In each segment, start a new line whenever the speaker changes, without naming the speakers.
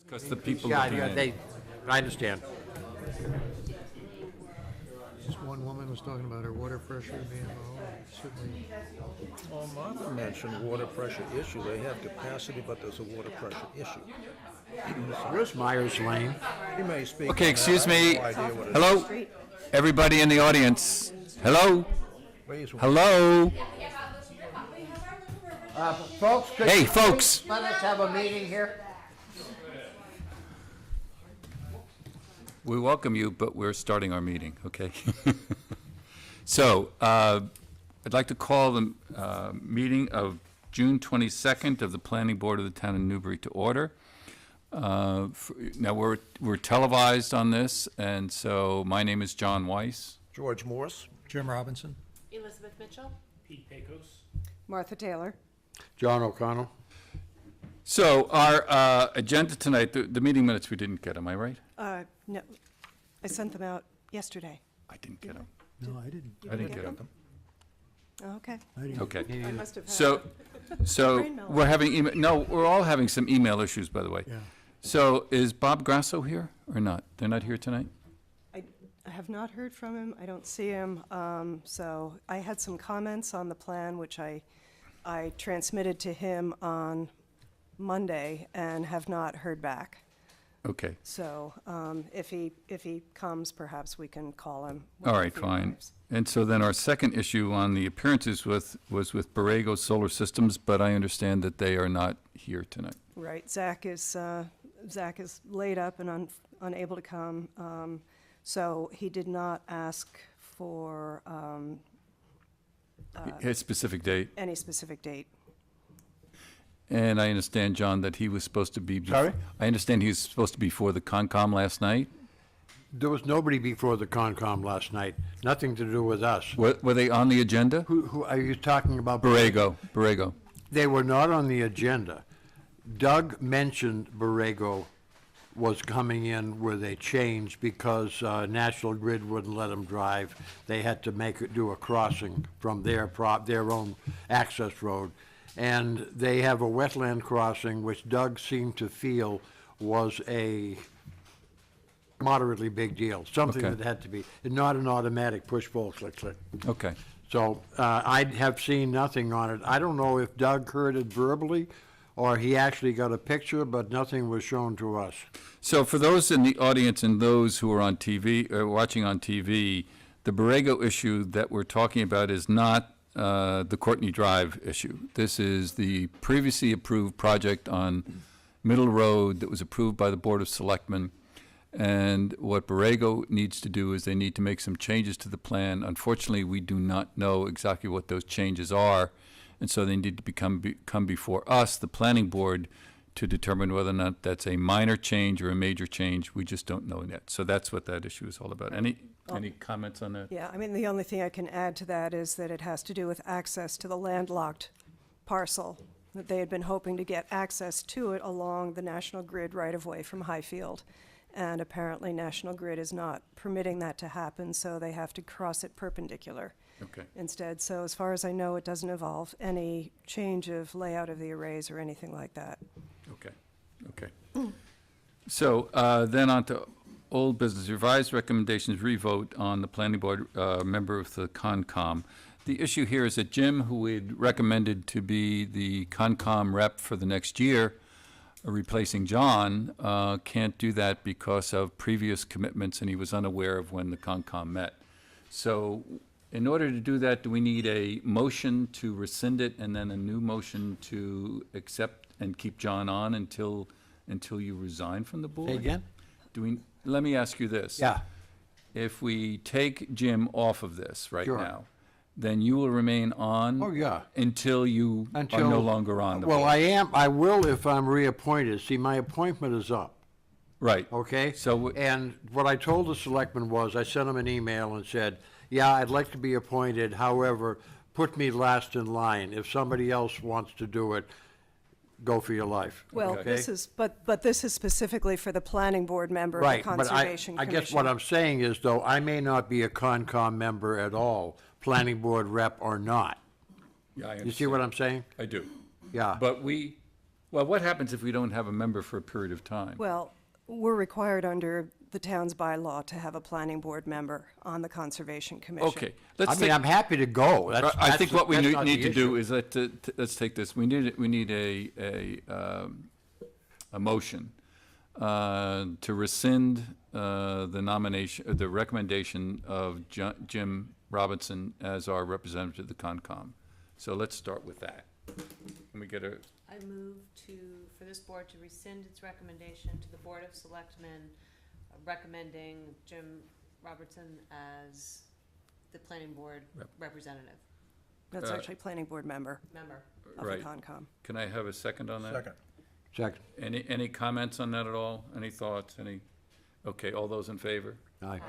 Because the people
Yeah,
looking
yeah,
at it.
I understand.
Just one woman was talking about her water pressure being low. Certainly,
Well, Martha mentioned water pressure issue. They have capacity, but there's a water pressure issue.
Where's Myers Lane?
He may speak.
Okay,
on that.
excuse
I have
me.
no idea what it is.
Hello? Everybody in the audience. Hello?
Please,
Hello?
Folks, could
Hey,
you
folks.
let us have a meeting here?
We welcome you, but we're starting our meeting, okay? So, I'd like to call the meeting of June 22nd of the Planning Board of the Town of Newbury to order. Now, we're televised on this, and so my name is John Weiss.
George Morse.
Jim Robinson.
Elizabeth Mitchell.
Martha Taylor.
John O'Connell.
So, our agenda tonight, the meeting minutes, we didn't get, am I right?
No, I sent them out yesterday.
I didn't get them.
No, I didn't.
I didn't get them.
Oh, okay.
I didn't.
Okay.
I must have had.
So
Brain melt.
we're having email, no, we're all having some email issues, by the way.
Yeah.
So is Bob Grasso here or not? They're not here tonight?
I have not heard from him. I don't see him. So I had some comments on the plan, which I transmitted to him on Monday and have not heard back.
Okay,
So if he comes, perhaps we can call him.
all right,
if he
fine.
arrives.
And so then our second issue on the appearances was with Borrego Solar Systems, but I understand that they are not here tonight.
Right, Zach is laid up and unable to come, so he did not ask for
A specific date.
any specific date.
And I understand, John, that he was supposed to be.
Sorry?
I understand he was supposed to be before the Concom last night.
There was nobody before the Concom last night. Nothing to do with us.
Were they on the agenda?
Who are you talking about?
Borrego.
They were not on the agenda. Doug mentioned Borrego was coming in with a change because National Grid wouldn't let them drive. They had to do a crossing from their own access road. And they have a wetland crossing, which Doug seemed to feel was a moderately big deal, something
Okay.
that had to be, not an automatic push-pull, click, click.
Okay.
So I have seen nothing on it. I don't know if Doug heard it verbally or he actually got a picture, but nothing was shown to us.
So for those in the audience and those who are on TV, watching on TV, the Borrego issue that we're talking about is not the Courtney Drive issue. This is the previously approved project on Middle Road that was approved by the Board of Selectmen. And what Borrego needs to do is they need to make some changes to the plan. Unfortunately, we do not know exactly what those changes are. And so they need to come before us, the planning board, to determine whether or not that's a minor change or a major change. We just don't know yet. So that's what that issue is all about. Any comments on that?
Yeah, I mean, the only thing I can add to that is that it has to do with access to the landlocked parcel, that they had been hoping to get access to it along the National Grid right-of-way from Highfield. And apparently National Grid is not permitting that to happen, so they have to cross it perpendicular
Okay.
instead. So as far as I know, it doesn't involve any change of layout of the arrays or anything like that.
Okay. So then on to old business, revised recommendations, revote on the planning board member of the Concom. The issue here is that Jim, who we'd recommended to be the Concom rep for the next year, replacing John, can't do that because of previous commitments, and he was unaware of when the Concom met. So in order to do that, do we need a motion to rescind it and then a new motion to accept and keep John on until you resign from the board?
Say again?
Let me ask you this.
Yeah.
If we take Jim off of this right
Sure.
now, then you will remain on?
Oh, yeah.
Until you are no longer on the board?
Well, I will if I'm reappointed. See, my appointment is up,
Right.
okay?
So
And what I told the selectman was, I sent him an email and said, yeah, I'd like to be appointed, however, put me last in line. If somebody else wants to do it, go for your life.
Well,
okay?
this is, but this is specifically for the planning board member of the
Right, but
Conservation
I
Commission.
guess what I'm saying is, though, I may not be a Concom member at all, planning board rep or not.
Yeah, I
You see what I'm saying?
I do.
Yeah.
But we Well, what happens if we don't have a member for a period of time?
Well, we're required under the town's bylaw to have a planning board member on the Conservation Commission.
Okay,
I
let's
mean,
take,
I'm happy to go.
I think what we
that's
need
not the
need to do
issue.
is let's take this. We need a motion to rescind the nomination, the recommendation of Jim Robinson as our representative to the Concom. So let's start with that. Can we get a,
I move for this board to rescind its recommendation to the Board of Selectmen, recommending Jim Robertson as the planning board representative,
That's
Uh,
actually planning board member
member.
of the
right.
Concom.
Can I have a second on that?
Second.
Second.
Any comments on that at all? Any thoughts? Okay, all those in favor?
Aye.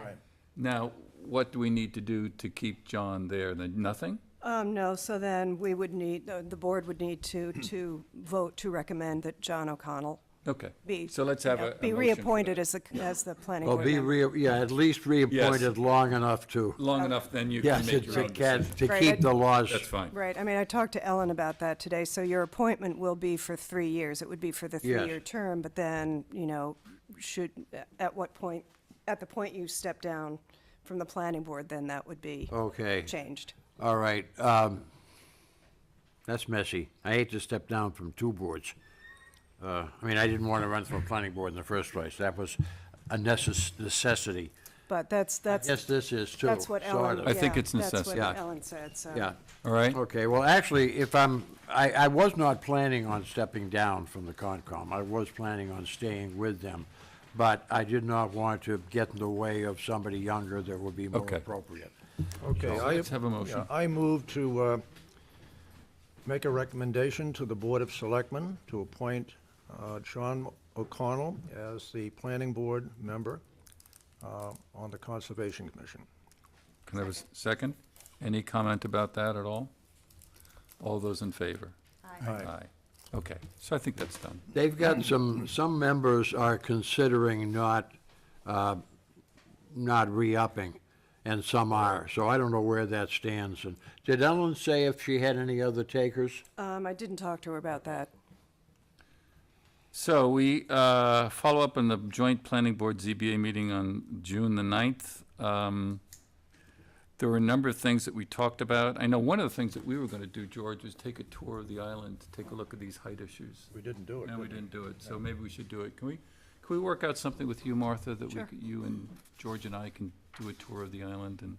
Now, what do we need to do to keep John there? Then nothing?
No, so then we would need, the board would need to vote to recommend that John O'Connell
Okay.
be.
So let's have
you know,
a
be
motion for
reappointed
that.
as the planning
Well,
board
be
member.
at least reappointed long enough to,
Long enough, then you
yes,
can make your own decision.
to
Right,
keep the laws.
That's fine.
Right, I mean, I talked to Ellen about that today, so your appointment will be for 3 years. It would be for the
Yes.
3-year term, but then, you know, at what point, at the point you step down from the planning board, then that would be
Okay,
changed.
all right. That's messy. I hate to step down from 2 boards. I mean, I didn't want to run for a planning board in the first place. That was a necessity.
But that's,
Yes, this is too,
that's what
sort
Ellen,
of.
I think
yeah,
it's
that's
necessity.
what
Yeah.
Ellen said, so.
Yeah.
All right?
Okay, well, actually, I was not planning on stepping down from the Concom. I was planning on staying with them, but I did not want to get in the way of somebody younger that would be more
Okay.
appropriate.
Okay,
So let's have a motion.
yeah, I move to make a recommendation to the Board of Selectmen to appoint John O'Connell as the planning board member on the Conservation Commission.
Can I have a second? Any comment about that at all? All those in favor?
Aye.
Okay, so I think that's done.
They've got some members are considering not re-upping, and some are, so I don't know where that stands. And did Ellen say if she had any other takers?
I didn't talk to her about that.
So we follow up on the joint planning board ZBA meeting on June the 9th. There were a number of things that we talked about. I know one of the things that we were going to do, George, was take a tour of the island, take a look at these height issues.
We didn't do it.
No, we
did
didn't do it, so maybe we should do it. Can we work out something with you, Martha, that
Sure.
you and George and I can do a tour of the island, and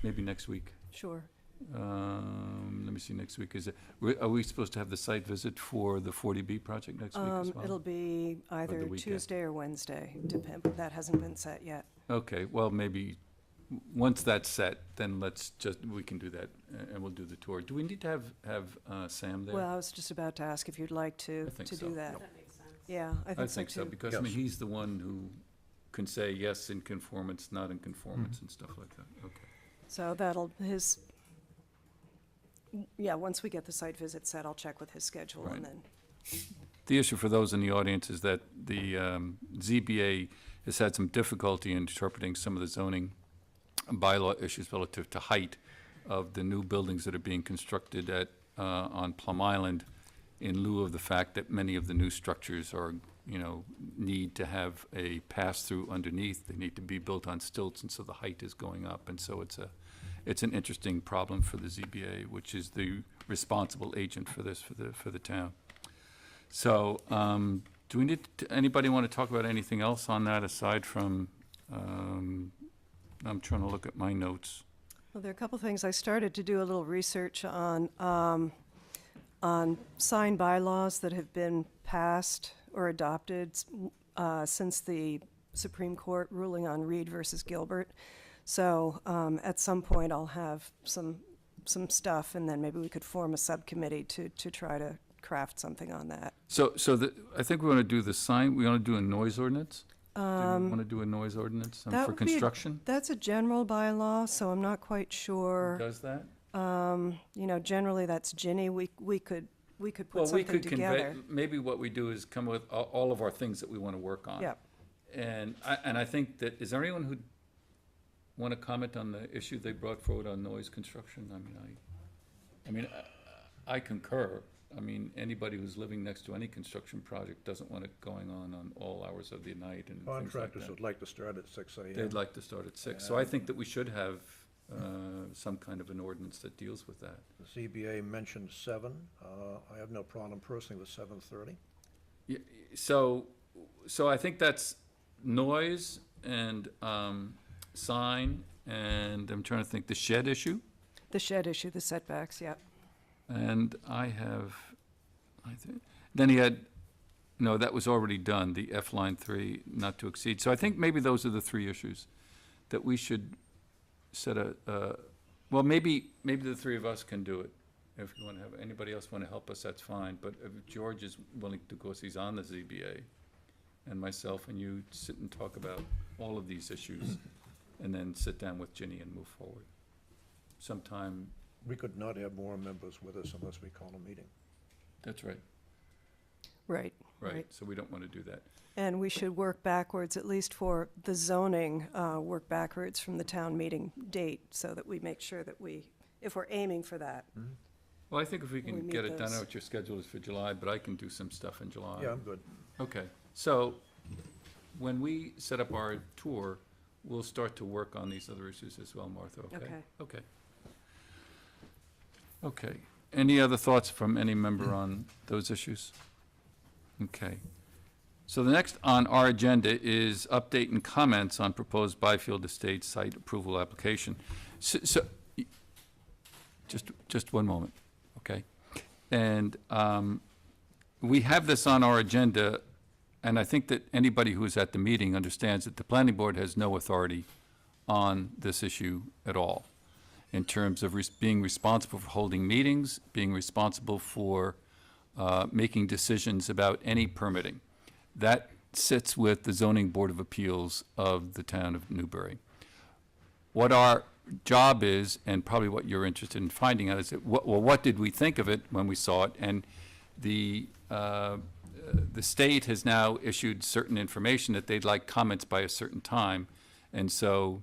maybe next week?
Sure.
Let me see, next week, are we supposed to have the site visit for the 40B project next week as well?
It'll be either
weekend?
Tuesday or Wednesday, but that hasn't been set yet.
Okay, well, maybe, once that's set, then we can do that, and we'll do the tour. Do we need to have Sam there?
Well, I was just about to ask if you'd like to
I think
do
so.
that.
That makes sense.
Yeah, I
I
think so
think so,
too.
because, I mean,
Yes.
he's the one who can say yes in conformance, not in conformance, and stuff like that, okay.
So once we get the site visit set, I'll check with his schedule
Right.
and then,
The issue for those in the audience is that the ZBA has had some difficulty in interpreting some of the zoning bylaw issues relative to height of the new buildings that are being constructed on Plum Island, in lieu of the fact that many of the new structures are, need to have a pass-through underneath. They need to be built on stilts, and so the height is going up. And so it's an interesting problem for the ZBA, which is the responsible agent for this, for the town. So, do we anybody want to talk about anything else on that aside from, I'm trying to look at my notes.
well, there are a couple things. I started to do a little research on sign bylaws that have been passed or adopted since the Supreme Court ruling on Reed versus Gilbert. So, at some point, I'll have some stuff, and then maybe we could form a subcommittee to try to craft something on that.
So I think we want to do the sign, we want to do a noise ordinance? Do we want to do a noise ordinance
that
for
would be a-
construction?
That's a general bylaw, so I'm not quite sure.
Does that?
Generally, that's Ginny. We could put
Well, we
something
could convey,
together.
maybe what we do is come with all of our things that we want to work on.
Yeah.
And I think that, is there anyone who'd want to comment on the issue they brought forward on noise construction? I concur. I mean, anybody who's living next to any construction project doesn't want it going on all hours of the night and things like
Contractors
that.
would like to start at 6 a.m.
They'd like to start at 6. So I think that we should have some kind of an ordinance that deals with that.
The ZBA mentioned 7. I have no problem personally with 7:30.
Yeah, so I think that's noise and sign, and I'm trying to think, the shed issue?
The shed issue, the setbacks, yeah.
And I think, then he had, no, that was already done, the F line 3, not to exceed. So I think maybe those are the 3 issues that we should set well, maybe the 3 of us can do it. If you want to have, anybody else want to help us, that's fine. But if George is willing to, of course, he's on the ZBA, and myself and you sit and talk about all of these issues, and then sit down with Ginny and move forward. Sometime,
We could not have more members with us unless we call a meeting.
that's right,
Right.
right. So we don't want to do that.
And we should work backwards, at least for the zoning, work backwards from the town meeting date, so that we make sure that we, if we're aiming for that.
Well, I think if we
We
can
meet
get it done, I
those.
know what your schedule is for July, but I can do some stuff in July.
Yeah, I'm good.
Okay, so when we set up our tour, we'll start to work on these other issues as well, Martha, okay?
Okay.
Okay. Okay. Any other thoughts from any member on those issues? Okay. So the next on our agenda is update and comments on proposed Byfield Estates site approval application. Just one moment, okay? And we have this on our agenda, and I think that anybody who is at the meeting understands that the planning board has no authority on this issue at all, in terms of being responsible for holding meetings, being responsible for making decisions about any permitting. That sits with the Zoning Board of Appeals of the town of Newbury. What our job is, and probably what you're interested in finding out, is that, what did we think of it when we saw it? And the state has now issued certain information that they'd like comments by a certain time. And so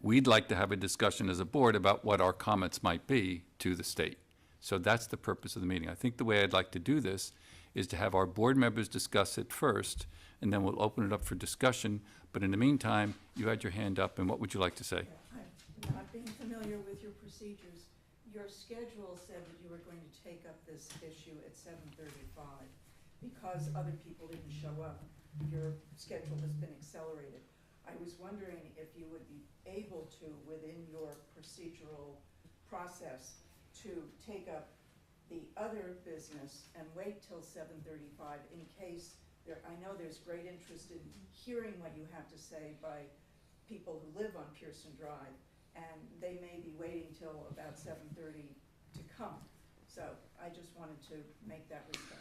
we'd like to have a discussion as a board about what our comments might be to the state. So that's the purpose of the meeting. I think the way I'd like to do this is to have our board members discuss it first, and then we'll open it up for discussion. But in the meantime, you had your hand up, and what would you like to say?
I'm not being familiar with your procedures. Your schedule said that you were going to take up this issue at 7:35. Because other people didn't show up, your schedule has been accelerated. I was wondering if you would be able to, within your procedural process, to take up the other business and wait till 7:35 in case there, I know there's great interest in hearing what you have to say by people who live on Pearson Drive, and they may be waiting till about 7:30 to come. So I just wanted to make that request.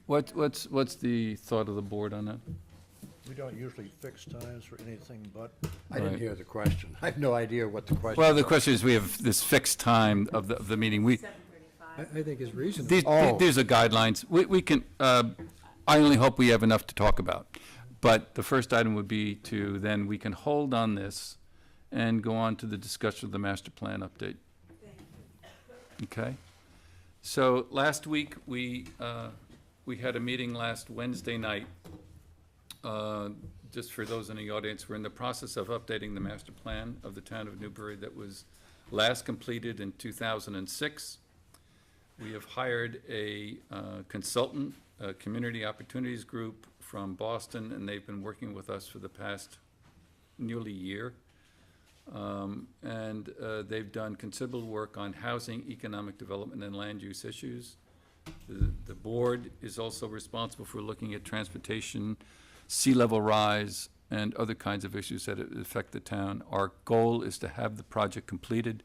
What's the thought of the board on that?
We don't usually fix times for anything but,
I didn't
Right.
hear the question. I have no idea what the question
Well, the
was.
question is, we have this fixed time of the meeting. We,
7:35.
I think is reasonable.
these are guidelines. We can, I only hope we have enough to talk about. But the first item would be to, then we can hold on this and go on to the discussion of the master plan update. Okay? So last week, we had a meeting last Wednesday night. Just for those in the audience, we're in the process of updating the master plan of the town of Newbury that was last completed in 2006. We have hired a consultant, a Community Opportunities Group from Boston, and they've been working with us for the past nearly year. And they've done considerable work on housing, economic development, and land use issues. The board is also responsible for looking at transportation, sea level rise, and other kinds of issues that affect the town. Our goal is to have the project completed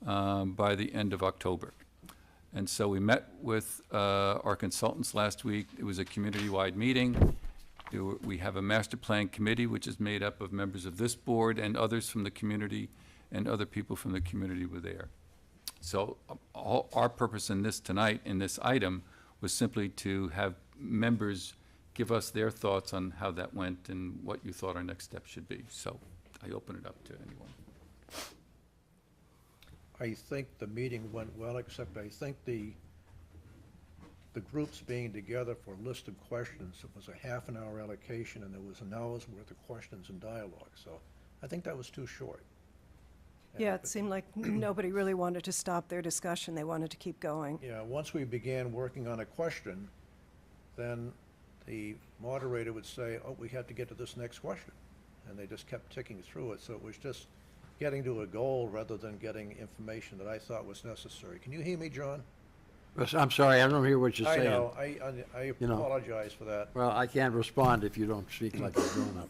by the end of October. And so we met with our consultants last week. It was a community-wide meeting. We have a master plan committee, which is made up of members of this board and others from the community, and other people from the community were there. So our purpose in this tonight, in this item, was simply to have members give us their thoughts on how that went and what you thought our next step should be. So I open it up to anyone.
I think the meeting went well, except I think the groups being together for a list of questions, it was a half an hour allocation, and there was an hour's worth of questions and dialogue, so I think that was too short.
Yeah, it seemed like nobody really wanted to stop their discussion. They wanted to keep going.
Yeah, once we began working on a question, then the moderator would say, oh, we have to get to this next question. And they just kept ticking through it, so it was just getting to a goal rather than getting information that I thought was necessary. Can you hear me, John?
Yes, I'm sorry, I don't hear what you're
I
saying.
know, I
You know.
apologize for that.
Well, I can't respond if you don't speak like a grown-up.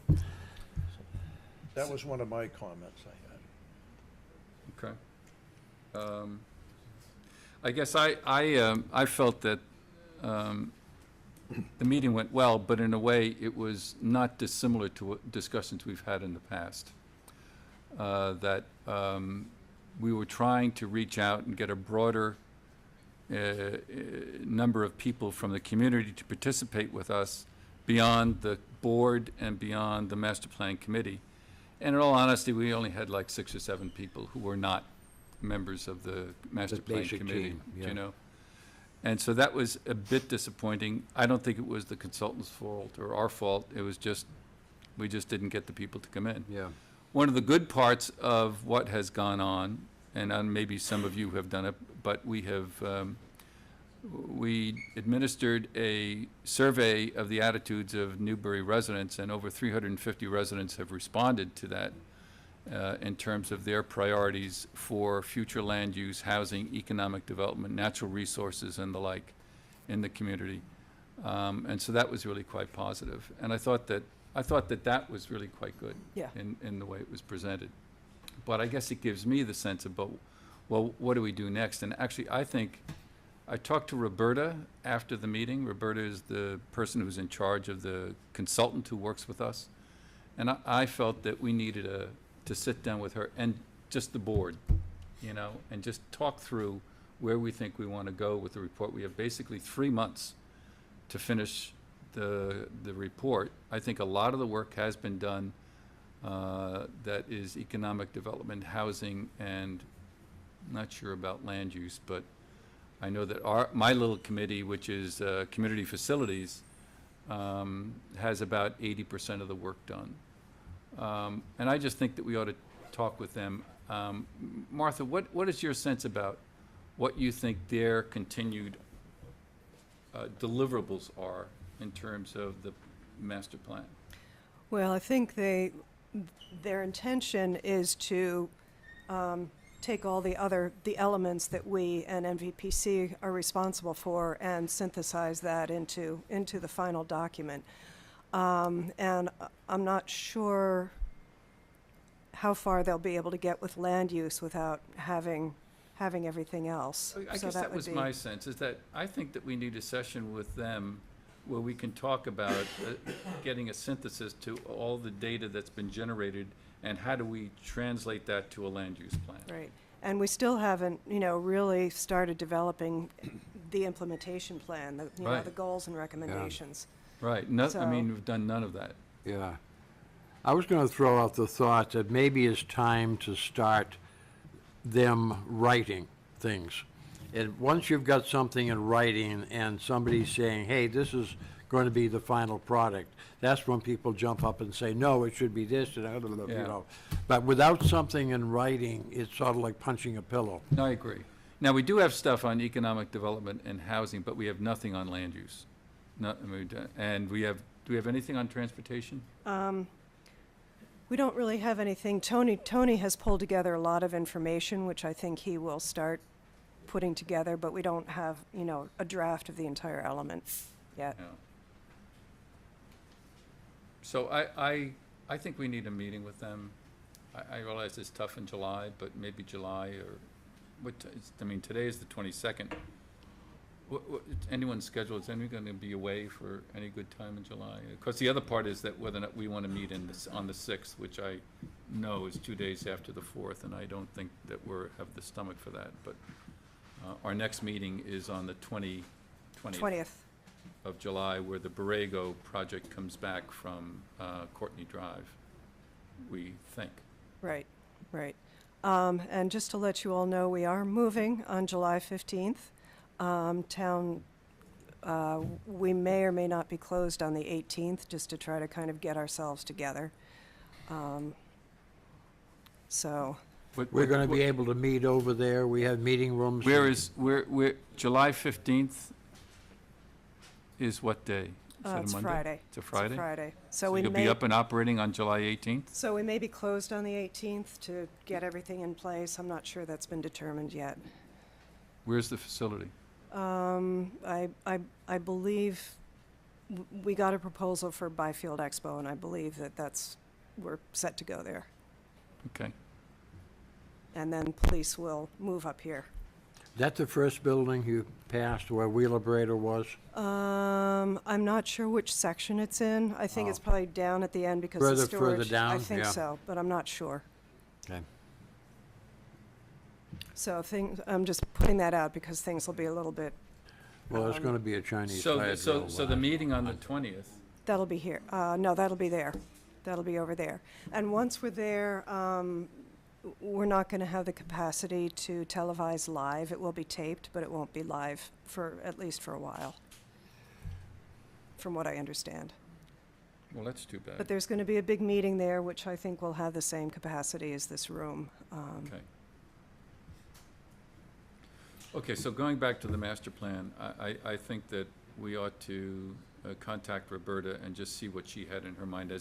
That was one of my comments I had.
Okay. I guess I felt that the meeting went well, but in a way, it was not dissimilar to what discussions we've had in the past. That we were trying to reach out and get a broader number of people from the community to participate with us beyond the board and beyond the master plan committee. And in all honesty, we only had like 6 or 7 people who were not members of the master
The
plan
basic
committee,
team,
you
yeah.
know? And so that was a bit disappointing. I don't think it was the consultant's fault or our fault. It was just, we just didn't get the people to come in.
Yeah.
One of the good parts of what has gone on, and maybe some of you have done it, but we have, we administered a survey of the attitudes of Newbury residents, and over 350 residents have responded to that in terms of their priorities for future land use, housing, economic development, natural resources, and the like in the community. And so that was really quite positive. And I thought that that was really quite good
Yeah.
in the way it was presented. But I guess it gives me the sense of, well, what do we do next? And actually, I think, I talked to Roberta after the meeting. Roberta is the person who's in charge of the consultant who works with us. And I felt that we needed to sit down with her and just the board, you know, and just talk through where we think we want to go with the report. We have basically 3 months to finish the report. I think a lot of the work has been done that is economic development, housing, and I'm not sure about land use, but I know that my little committee, which is community facilities, has about 80% of the work done. And I just think that we ought to talk with them. Martha, what is your sense about what you think their continued deliverables are in terms of the master plan?
Well, I think their intention is to take all the elements that we and NVPC are responsible for and synthesize that into the final document. And I'm not sure how far they'll be able to get with land use without having everything else.
I
So
guess that
would
was
be-
my sense, is that I think that we need a session with them where we can talk about getting a synthesis to all the data that's been generated and how do we translate that to a land use plan.
Right. And we still haven't, really started developing the implementation plan,
Right.
the goals and recommendations.
Right, I
So-
mean, we've done none of that.
Yeah. I was going to throw out the thought that maybe it's time to start them writing things. And once you've got something in writing and somebody's saying, hey, this is going to be the final product, that's when people jump up and say, no, it should be this, and
Yeah.
But without something in writing, it's sort of like punching a pillow.
No, I agree. Now, we do have stuff on economic development and housing, but we have nothing on land use. And do we have anything on transportation?
We don't really have anything. Tony has pulled together a lot of information, which I think he will start putting together, but we don't have, a draft of the entire element yet.
No. So I think we need a meeting with them. I realize it's tough in July, but maybe July or, today is the 22nd. Anyone's schedule, is anyone going to be away for any good time in July? Of course, the other part is that whether or not we want to meet on the 6th, which I know is 2 days after the 4th, and I don't think that have the stomach for that. But our next meeting is on the 20th
20th.
of July, where the Borrego project comes back from Courtney Drive, we think.
Right, right. And just to let you all know, we are moving on July 15th. We may or may not be closed on the 18th, just to try to kind of get ourselves together. So,
We're gonna be able to meet over there, we have meeting rooms.
July 15th is what day? Is that a
it's
Monday?
Friday.
It's a Friday?
Friday.
So
So we
you'll be
may,
up and operating on July 18th?
so we may be closed on the 18th to get everything in place. I'm not sure that's been determined yet.
Where's the facility?
I believe we got a proposal for Byfield Expo, and I believe we're set to go there.
Okay.
And then police will move up here.
That the first building you passed where Wheelabrator was?
I'm not sure which section it's in. I think it's
Oh.
probably down at the end because of
Further
storage. I
down?
think
Yeah.
so, but I'm not sure.
Okay.
So I'm just putting that out because things will be a little bit,
Well, there's gonna be a Chinese
So,
fire
so,
drill.
so the meeting on the 20th,
that'll be here. No, that'll be there. That'll be over there. And once we're there, we're not going to have the capacity to televise live. It will be taped, but it won't be live at least for a while, from what I understand.
well, that's too
But
bad.
there's going to be a big meeting there, which I think will have the same capacity as this room.
Okay. Okay, so going back to the master plan, I think that we ought to contact Roberta and just see what she had in her mind.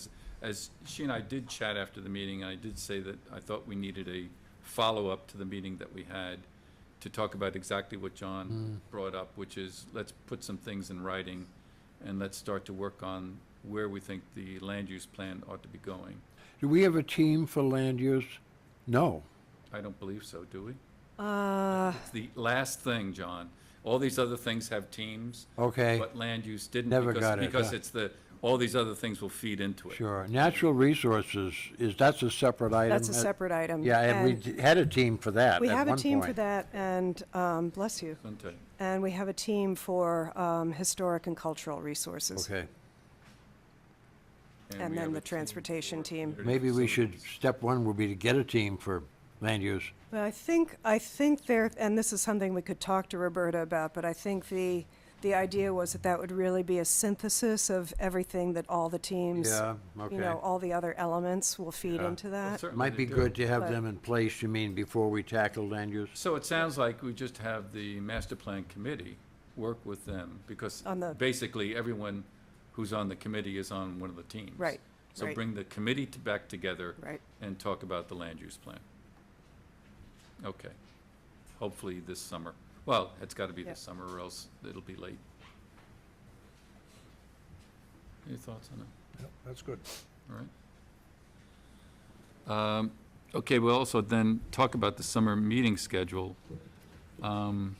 As she and I did chat after the meeting, and I did say that I thought we needed a follow-up to the meeting that we had to talk about exactly what John brought up, which is, let's put some things in writing, and let's start to work on where we think the land use plan ought to be going.
Do we have a team for land use? No.
I don't believe so, do we? It's the last thing, John. All these other things have teams.
Okay.
But land use didn't.
Never
because-
got it,
Because
huh?
it's all these other things will feed into it.
Sure. Natural resources, that's a separate item?
That's a separate item.
Yeah, and we had a team for that
We
at
have a
one
team for
point.
that, and, bless you,
Isn't it?
and we have a team for historic and cultural resources.
Okay.
And
we
then
have
the
a team
transportation
for
team.
community
Maybe we should,
facilities.
step one would be to get a team for land use.
But I think there, and this is something we could talk to Roberta about, but I think the idea was that would really be a synthesis of everything that all the teams,
Yeah, okay.
all the other elements will feed
Yeah.
into
Well,
that.
certainly
Might
they
be
do.
good to have
But-
them in place, you mean, before we tackle land use?
So it sounds like we just have the master plan committee work with them, because
On the-
basically everyone who's on the committee is on one of the teams.
Right,
So
right.
bring the committee back together
Right.
and talk about the land use plan. Okay. Hopefully this summer. Well, it's got to be
Yeah.
this summer or else it'll be late. Any thoughts on that?
Yep, that's good.
All right. Okay, we'll also then talk about the summer meeting schedule. I'd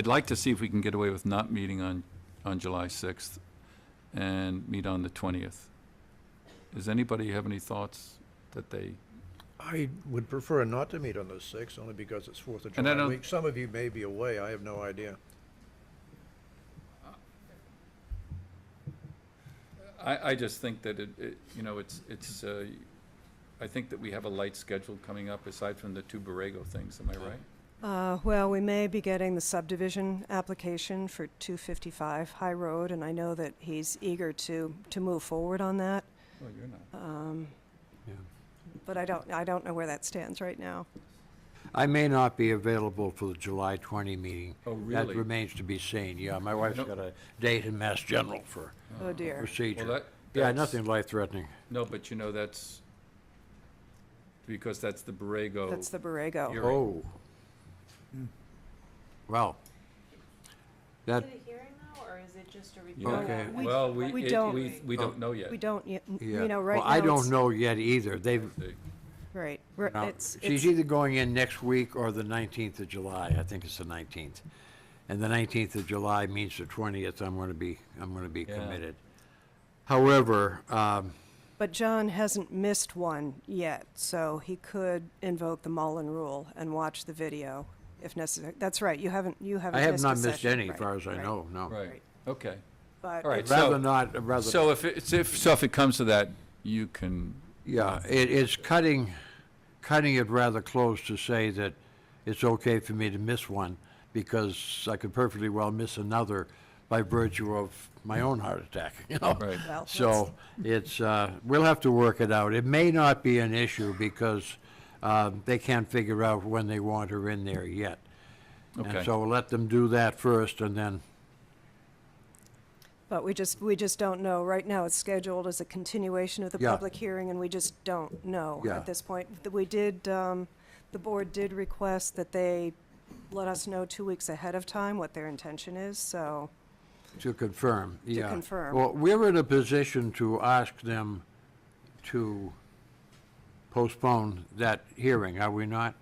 like to see if we can get away with not meeting on July 6th and meet on the 20th. Does anybody have any thoughts that they,
I would prefer not to meet on the 6th, only because it's 4th of
And I
July
don't-
week. Some of you may be away, I have no idea.
I just think that I think that we have a light schedule coming up aside from the two Borrego things, am I right?
Well, we may be getting the subdivision application for 255 High Road, and I know that he's eager to move forward on that,
Well, you're not.
Yeah.
but I don't know where that stands right now.
I may not be available for the July 20 meeting.
Oh,
That
really?
remains to be seen, yeah. My wife's
Nope.
got a date in Mass General for
Oh, dear.
procedure.
Well,
Yeah,
that's-
nothing life-threatening.
No, but that's because that's the Borrego.
That's the Borrego.
You're-
Oh. Well, that,
Is it a hearing though, or is it just a review?
Yeah.
Okay.
Well,
we
we
don't-
don't know yet.
We don't, yet-
yeah.
right now.
Well, I don't
it's-
know yet either. They've,
See.
Right,
now,
it's,
she's either going in next week or the 19th of July. I think it's the 19th. And the 19th of July means the 20th, I'm gonna be
Yeah.
committed. However,
but John hasn't missed one yet, so he could invoke the Mullen Rule and watch the video if necessary. That's right, you haven't
I
missed
have
a
not missed
session,
any, as
right,
far as I
right.
know, no.
Right, okay.
But
All right,
I'd rather
so,
not, I'd rather.
so if it comes to that, you can,
Yeah, it's cutting cutting it rather close to say that it's okay for me to miss one, because I could perfectly well miss another by virtue of my own heart attack, you know?
Right.
Well,
So it's, we'll have to work it out. It may not be an issue because they can't figure out when they want her in there yet.
Okay.
And so we'll let them do that first, and then,
But we just don't know. Right now, it's scheduled as a continuation of the
Yeah.
public hearing, and we just don't know
Yeah.
at this point. We did, the board did request that they let us know 2 weeks ahead of time what their intention is, so,
to confirm, yeah.
confirm.
Well, we're in a position to ask them to postpone that hearing, are we not?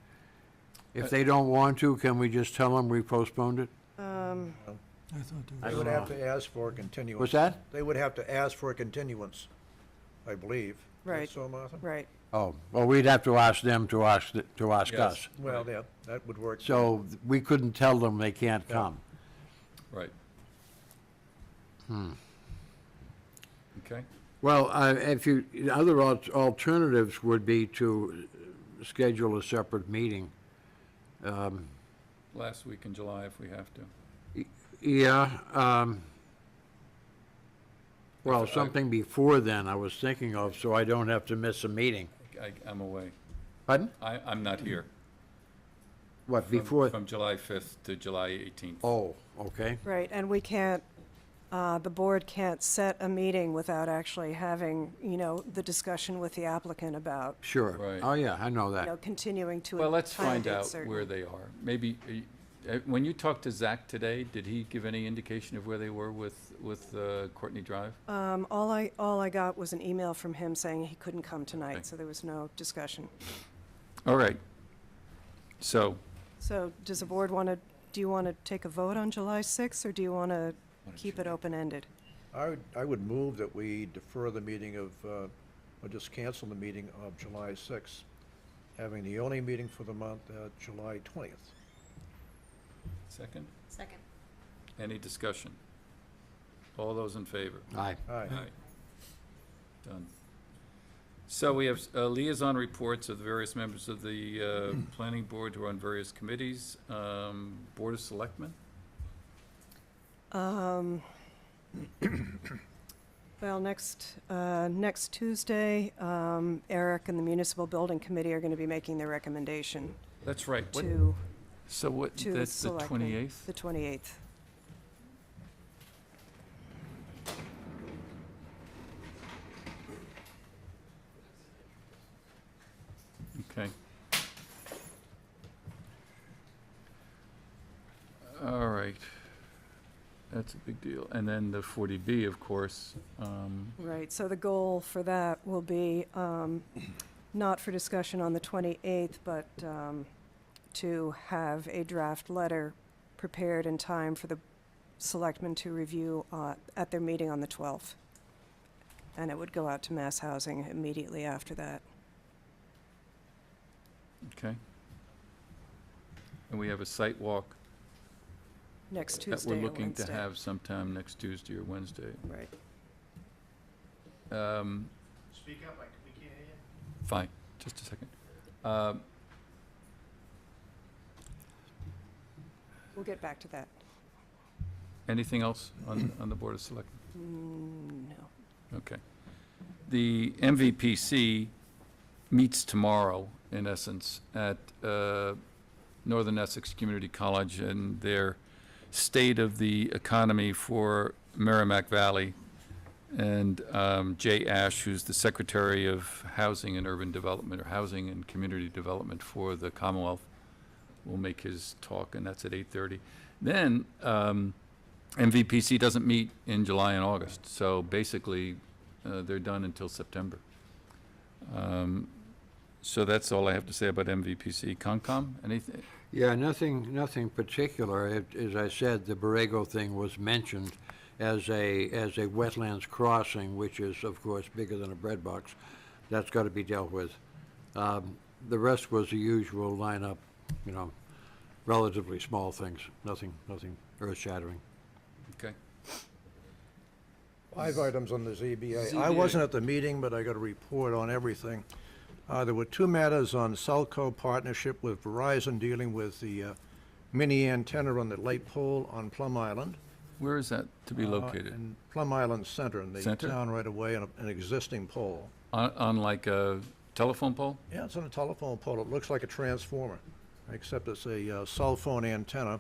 If they don't want to, can we just tell them we postponed it?
They would have to ask for a continuance.
What's that?
They would have to ask for a continuance, I believe.
Right.
So, Martha?
right.
Oh, well, we'd have to ask them to ask
Yes.
us.
Well, yeah, that would work.
So we couldn't tell them they can't
Yeah.
come.
Right. Okay.
Well, if you, other alternatives would be to schedule a separate meeting.
Last week in July if we have to.
Yeah, well,
If I-
something before then I was thinking of, so I don't have to miss a meeting.
I'm away.
Pardon?
I'm not here.
What,
From-
before?
From July 5th to July 18th.
Oh, okay.
Right, and we can't, the board can't set a meeting without actually having, the discussion with the applicant about,
Sure.
Right.
Oh, yeah, I know that.
continuing to a
Well, let's
time
find
date
out
certain.
where they are. Maybe, when you talked to Zach today, did he give any indication of where they were with Courtney Drive?
All I got was an email from him saying he couldn't come
Okay.
tonight, so there was no discussion.
All right. So,
So does the board do you want to take a vote on July 6th, or do you want to keep it open-ended?
I would move that we defer the meeting of, or just cancel the meeting of July 6th, having the only meeting for the month, July 20th.
second,
Second.
any discussion? All those in favor?
Aye.
Aye.
Done. So we have liaison reports of the various members of the planning board who are on various committees. Board of Selectmen?
Well, next Tuesday, Eric and the Municipal Building Committee are going to be making their recommendation
That's right. What-
to
So what,
the
that's the
selectmen.
28th?
The 28th.
Okay. All right. That's a big deal. And then the 40B, of course.
Right, so the goal for that will be, not for discussion on the 28th, but to have a draft letter prepared in time for the selectmen to review at their meeting on the 12th. And it would go out to Mass Housing immediately after that.
Okay. And we have a site walk
Next
that
Tuesday
we're
or
looking to
Wednesday.
have sometime next Tuesday or Wednesday.
Right.
Speak up, we can't hear you.
Fine, just a second.
We'll get back to that.
Anything else on the Board of Selectmen?
No.
Okay. The MVPC meets tomorrow, in essence, at Northern Essex Community College, and their state of the economy for Merrimack Valley. And Jay Ash, who's the Secretary of Housing and Urban Development, or Housing and Community Development for the Commonwealth, will make his talk, and that's at 8:30. Then MVPC doesn't meet in July and August, so basically, they're done until September. So that's all I have to say about MVPC. Concom, anything?
Yeah, nothing particular. As I said, the Borrego thing was mentioned as a wetlands crossing, which is, of course, bigger than a bread box. That's got to be dealt with. The rest was the usual lineup, relatively small things, nothing earth-shattering.
Okay.
5 items on the ZBA. I
ZBA.
wasn't at the meeting, but I got a report on everything. There were two matters on Cellco partnership with Verizon dealing with the mini antenna on the light pole on Plum Island.
Where is that to be located?
In Plum Island Center, in the
Center?
town right away, on an existing pole.
On like a telephone pole?
Yeah, it's on a telephone pole. It looks like a transformer, except it's a cell phone antenna,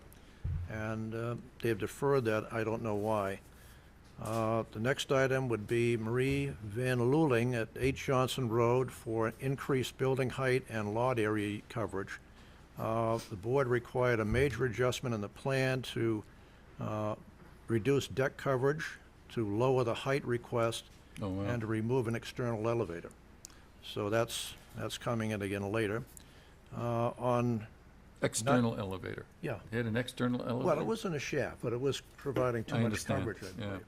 and they've deferred that. I don't know why. The next item would be Marie Van Luling at 8 Johnson Road for increased building height and lot area coverage. The board required a major adjustment in the plan to reduce deck coverage, to lower the height request,
Oh, wow.
and to remove an external elevator. So that's coming in again later. On,
External elevator.
yeah,
They had an external elevator?
well, it wasn't a shaft, but it was providing too
I
much
understand,
coverage, I
yeah.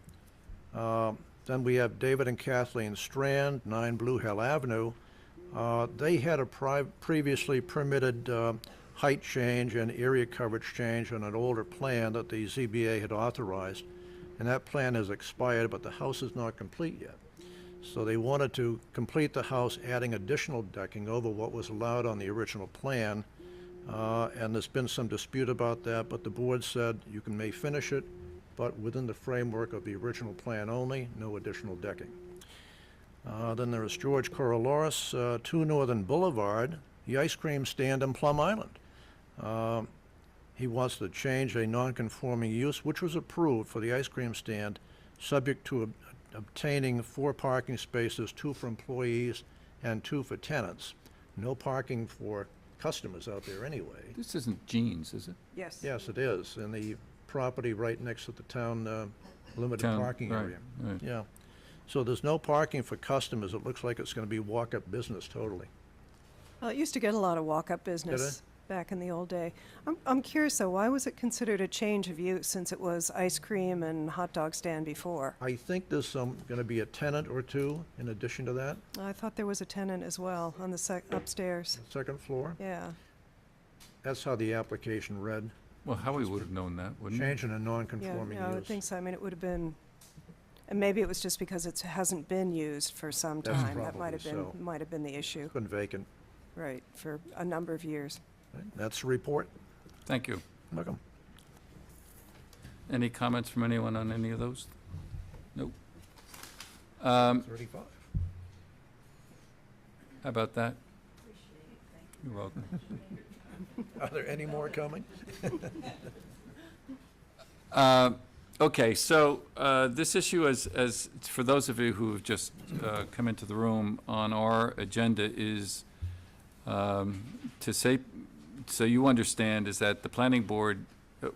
believe. Then we have David and Kathleen Strand, 9 Blue Hill Avenue. They had a previously permitted height change and area coverage change on an older plan that the ZBA had authorized, and that plan has expired, but the house is not complete yet. So they wanted to complete the house, adding additional decking over what was allowed on the original plan, and there's been some dispute about that, but the board said you may finish it, but within the framework of the original plan only, no additional decking. Then there is George Coraloris, 2 Northern Boulevard, the ice cream stand in Plum Island. He wants to change a non-conforming use, which was approved for the ice cream stand, subject to obtaining 4 parking spaces, 2 for employees and 2 for tenants. No parking for customers out there anyway.
This isn't Jeans, is it?
Yes.
Yes, it is, in the property right next to the town limited
Town,
parking
right,
area.
right.
Yeah. So there's no parking for customers. It looks like it's going to be walk-up business totally.
Well, it used to get a lot of walk-up business back in the old day. I'm curious, though, why was it considered a change of use since it was ice cream and hot dog stand before?
I think there's going to be a tenant or 2 in addition to that,
I thought there was a tenant as well on the upstairs.
second floor.
Yeah.
That's how the application read,
Well, Howie would have known that, wouldn't he?
changing a
Yeah,
non-conforming
I would
use.
think so. I mean, it would have been, and maybe it was just because it hasn't been used for some
That's
time. That might have
probably
been,
so.
might have been the issue,
It's been vacant.
right, for a number of years.
That's the report.
Thank you.
Welcome.
Any comments from anyone on any of those? Nope.
35.
How about that? You're welcome.
Are there any more coming?
Okay, so this issue, as for those of you who have just come into the room, on our agenda is to say, so you understand, is that the planning board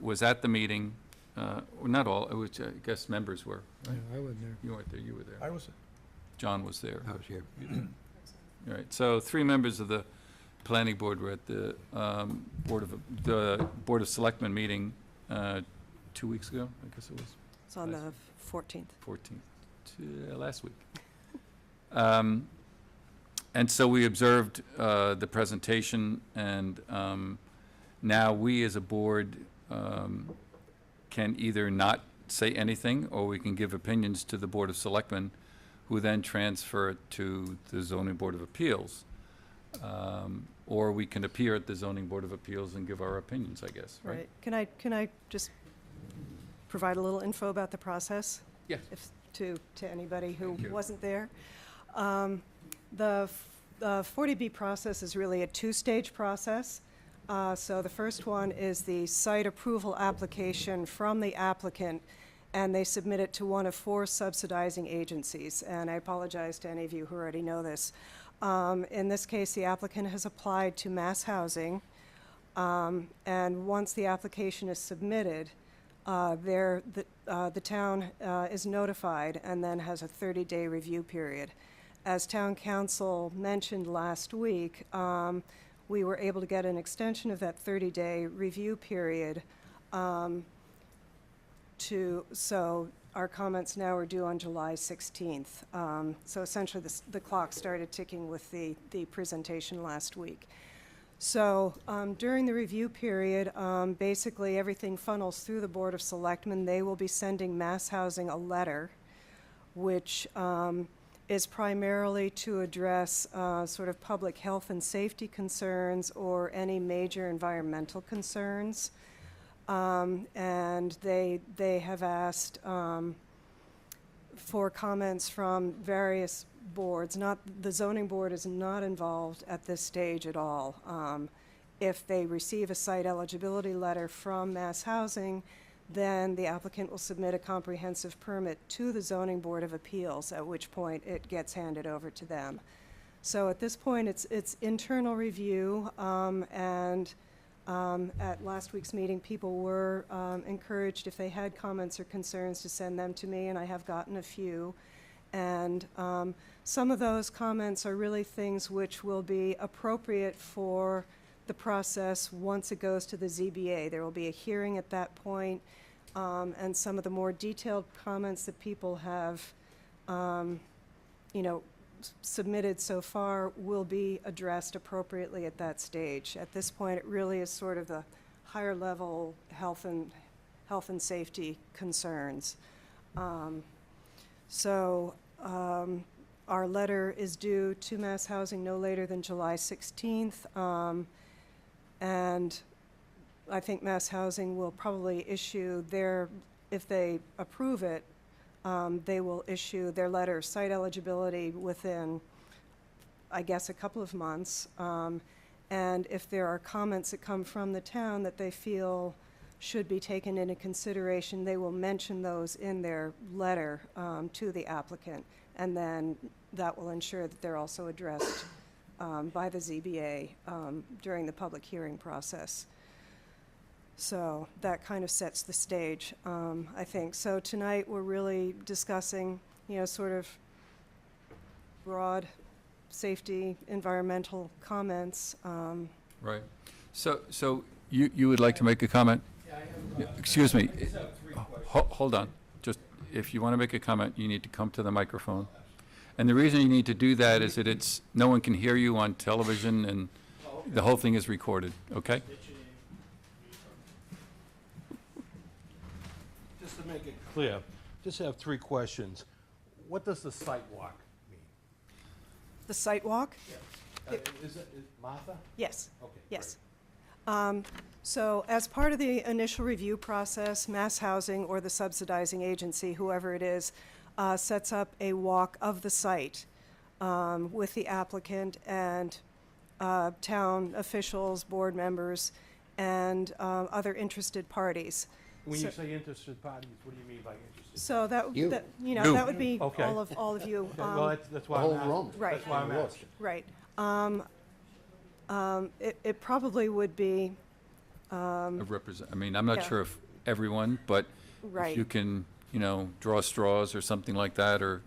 was at the meeting, or not all, which I guess members were.
Yeah, I wasn't there.
You weren't there, you were there.
I was,
John was there.
I was here.
All right, so 3 members of the planning board were at the Board of Selectmen meeting 2 weeks ago, I guess it was.
It's on the 14th.
14th, last week. And so we observed the presentation, and now we as a board can either not say anything, or we can give opinions to the Board of Selectmen, who then transfer it to the Zoning Board of Appeals. Or we can appear at the Zoning Board of Appeals and give our opinions, I guess, right?
Right. Can I just provide a little info about the process?
Yes.
If, to anybody who
Thank you.
wasn't there. The 40B process is really a 2-stage process. So the first one is the site approval application from the applicant, and they submit it to one of 4 subsidizing agencies. And I apologize to any of you who already know this. In this case, the applicant has applied to Mass Housing, and once the application is submitted, the town is notified and then has a 30-day review period. As town council mentioned last week, we were able to get an extension of that 30-day review period so our comments now are due on July 16th. So essentially, the clock started ticking with the presentation last week. So during the review period, basically everything funnels through the Board of Selectmen. They will be sending Mass Housing a letter, which is primarily to address sort of public health and safety concerns or any major environmental concerns. And they have asked for comments from various boards. The zoning board is not involved at this stage at all. If they receive a site eligibility letter from Mass Housing, then the applicant will submit a comprehensive permit to the Zoning Board of Appeals, at which point it gets handed over to them. So at this point, it's internal review, and at last week's meeting, people were encouraged, if they had comments or concerns, to send them to me, and I have gotten a few. And some of those comments are really things which will be appropriate for the process once it goes to the ZBA. There will be a hearing at that point, and some of the more detailed comments that people have, submitted so far will be addressed appropriately at that stage. At this point, it really is sort of the higher level health and safety concerns. Our letter is due to Mass Housing no later than July 16th. And I think Mass Housing will probably issue if they approve it, they will issue their letter of site eligibility within, I guess, a couple of months. And if there are comments that come from the town that they feel should be taken into consideration, they will mention those in their letter to the applicant. And then that will ensure that they're also addressed by the ZBA during the public hearing process. So that kind of sets the stage, I think. So tonight, we're really discussing, sort of broad safety, environmental comments.
Right. So you would like to make a comment? Excuse me. Hold on. Just, if you want to make a comment, you need to come to the microphone. And the reason you need to do that is that no one can hear you on television, and the whole thing is recorded, okay?
Just to make it clear, just have 3 questions. What does the sidewalk mean?
The site walk?
Is Martha?
Yes.
Okay.
Yes. So as part of the initial review process, Mass Housing or the subsidizing agency, whoever it is, sets up a walk of the site with the applicant and town officials, board members, and other interested parties.
When
So-
you say interested parties, what do you mean by interested?
So that
You.
that would be
Okay.
all of you.
Okay, well, that's why
The
I'm
whole
asking.
room.
Right.
That's why I'm asking.
Right. It probably would be,
I mean, I'm not
Yeah.
sure if everyone, but
right.
if you can, draw straws or something like that, or,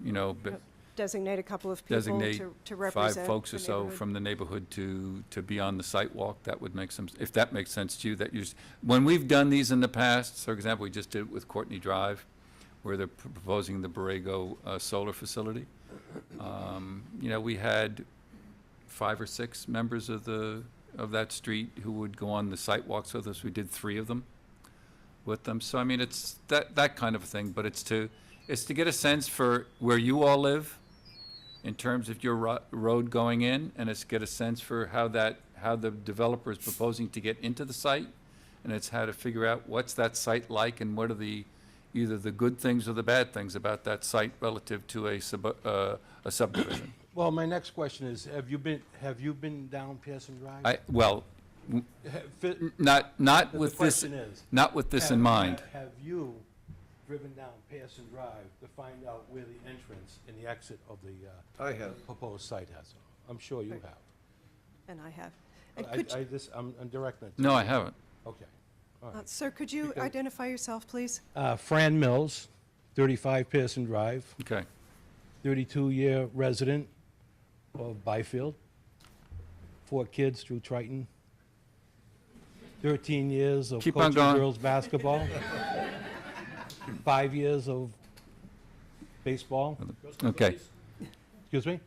Designate a couple of people
designate
to represent
5 folks or
the
so
neighborhood.
from the neighborhood to be on the site walk, that would make some, if that makes sense to you, when we've done these in the past, for example, we just did it with Courtney Drive, where they're proposing the Borrego solar facility. We had 5 or 6 members of that street who would go on the site walks with us. We did 3 of them with them. So, I mean, it's that kind of a thing, but it's to get a sense for where you all live in terms of your road going in, and it's to get a sense for how the developer is proposing to get into the site, and it's how to figure out what's that site like and what are either the good things or the bad things about that site relative to a subdivision.
Well, my next question is, have you been down Pearson Drive?
Not
The
with this,
question is,
not with this in mind.
Have you driven down Pearson Drive to find out where the entrance and the exit of the
I have.
proposed site has? I'm sure you
Right.
have.
And I have. And could you-
I'm directing it to
No,
you.
I haven't.
Okay. All right.
Sir, could you
Because-
identify yourself, please?
Fran Mills, 35 Pearson Drive,
Okay.
32-year resident of Byfield, 4 kids through Triton, 13 years of
Keep on
coaching
going.
girls basketball, 5 years of baseball.
Okay,
Excuse me?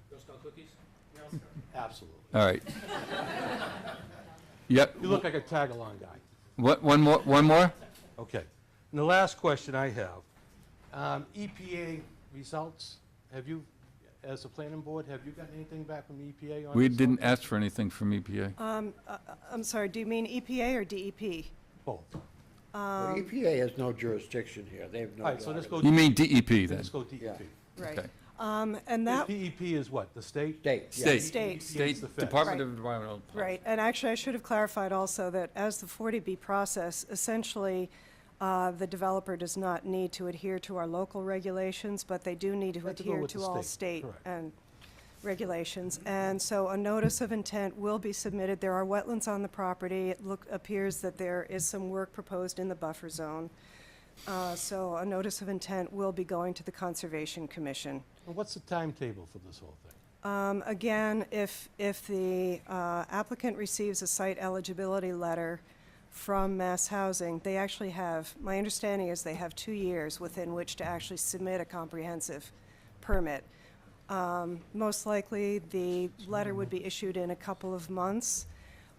Absolutely.
all right. Yep,
You look like a tag-along guy.
one more?
Okay. And the last question I have, EPA results, have you as the planning board, have you gotten anything back from the EPA on
We
this?
didn't ask for anything from EPA.
I'm sorry, do you mean EPA or DEP?
Both.
The EPA has no jurisdiction here, they have no.
All right, so let's go.
You mean DEP then?
Let's go DEP.
Yeah.
Right.
Okay.
And that,
DEP is what, the state?
State, yeah.
State.
State.
State
the feds.
Department
Right.
of Environmental Policy.
right, and actually, I should have clarified also that as the 40B process, essentially, the developer does not need to adhere to our local regulations, but they do need to
They have to go
adhere
with
to
the
all
state,
state
correct.
and regulations. And so a notice of intent will be submitted. There are wetlands on the property. It appears that there is some work proposed in the buffer zone. So a notice of intent will be going to the Conservation Commission.
And what's the timetable for this whole thing?
Again, if the applicant receives a site eligibility letter from Mass Housing, they actually have, my understanding is they have 2 years within which to actually submit a comprehensive permit. Most likely, the letter would be issued in a couple of months.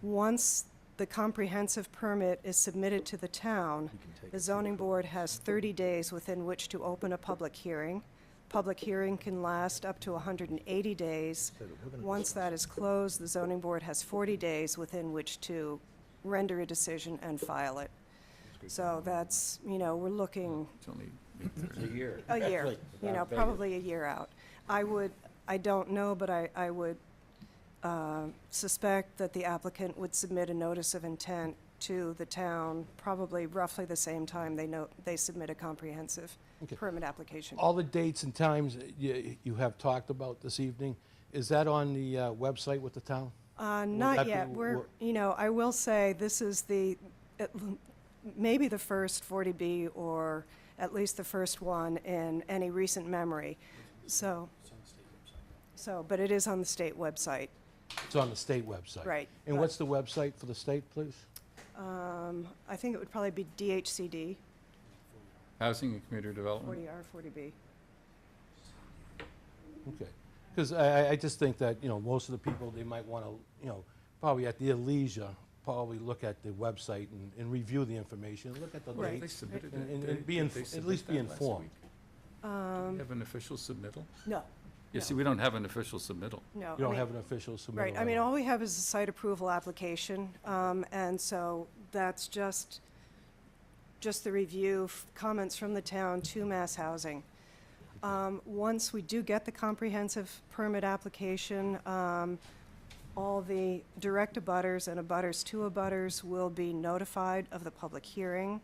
Once the comprehensive permit is submitted to the town, the zoning board has 30 days within which to open a public hearing. Public hearing can last up to 180 days. Once that is closed, the zoning board has 40 days within which to render a decision and file it. So that's, we're looking
It's only
It's a year.
a year,
Actually, about bigger.
probably a year out. I don't know, but I would suspect that the applicant would submit a notice of intent to the town, probably roughly the same time they submit a comprehensive
Okay.
permit application.
All the dates and times you have talked about this evening, is that on the website with the town? that
Not
be
yet. I will say, this is maybe the first 40B, or at least the first one in any recent memory. So, but it is on the state website,
It's on the state website.
right.
And
but,
what's the website for the state, please?
I think it would probably be DHCD,
Housing and Community Development.
40R, 40B.
Okay. Because I just think that, most of the people, they might want to, probably at their leisure, probably look at the website and review the information, look at the
Right.
They
dates.
submitted
And-
that.
and be
Did
inf-
they
at
submit
least be
that last
informed.
week? You have an official submittal?
No,
You see, we don't have an official submittal.
no.
You don't
I mean-
have an official submittal?
Right, I mean, all we have is a site approval application, and so that's just the review, comments from the town to Mass Housing. Once we do get the comprehensive permit application, all the direct abutters and abutters to abutters will be notified of the public hearing,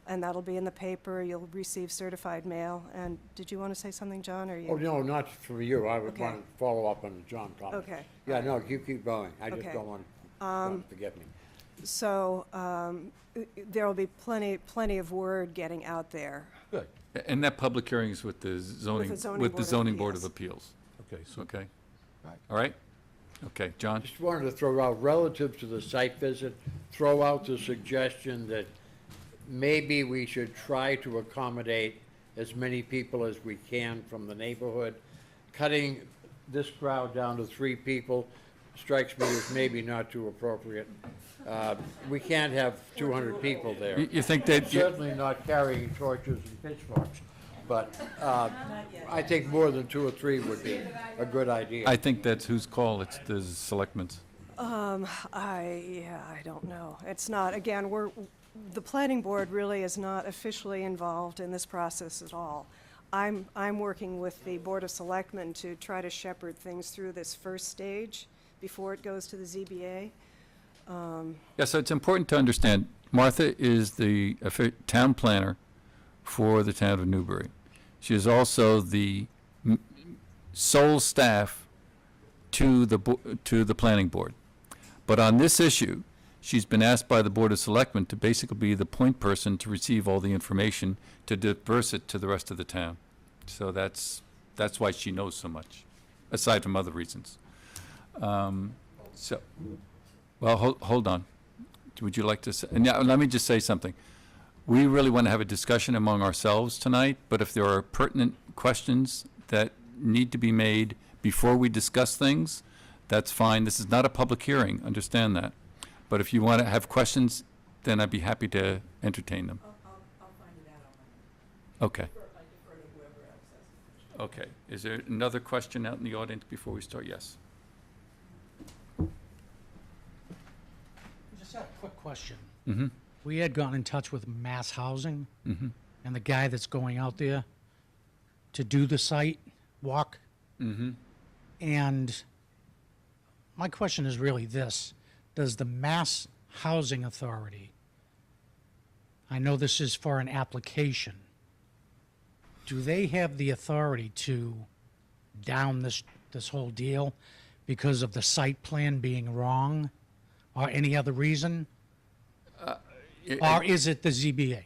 and that'll be in the paper. You'll receive certified mail. And did you want to say something, John, or you?
Oh, no, not for you, I would
Okay.
want to follow up on the John comment.
Okay.
Yeah, no, you keep going, I just
Okay.
don't want, don't forget me.
So there'll be plenty of word getting out there.
Good.
And that public hearing is with the zoning, with the zoning board of appeals,
Okay, so,
okay?
Right.
All right? Okay, John?
Just wanted to throw out, relative to the site visit, throw out the suggestion that maybe we should try to accommodate as many people as we can from the neighborhood. Cutting this crowd down to 3 people strikes me as maybe not too appropriate. We can't have 200 people there.
You think that,
Certainly not carrying torches and pitchforks, but I think more than 2 or 3 would be a good idea.
I think that's whose call, it's the selectmen's.
I don't know. It's not, again, the planning board really is not officially involved in this process at all. I'm working with the Board of Selectmen to try to shepherd things through this first stage before it goes to the ZBA.
Yeah, so it's important to understand, Martha is the town planner for the town of Newbury. She is also the sole staff to the planning board. But on this issue, she's been asked by the Board of Selectmen to basically be the point person to receive all the information, to disperse it to the rest of the town. So that's why she knows so much, aside from other reasons. Well, hold on. Would you like to say, and now, let me just say something. We really want to have a discussion among ourselves tonight, but if there are pertinent questions that need to be made before we discuss things, that's fine. This is not a public hearing, understand that. But if you want to have questions, then I'd be happy to entertain them.
I'll find it out on my,
Okay,
I defer to whoever else
Okay, is there another question out in the audience before we start? Yes.
Just had a quick question.
Mm-hmm,
We had gotten in touch with Mass Housing
mm-hmm,
and the guy that's going out there to do the site walk.
mm-hmm.
And my question is really this: does the Mass Housing Authority, I know this is for an application, do they have the authority to down this whole deal because of the site plan being wrong or any other reason? Or is it the ZBA?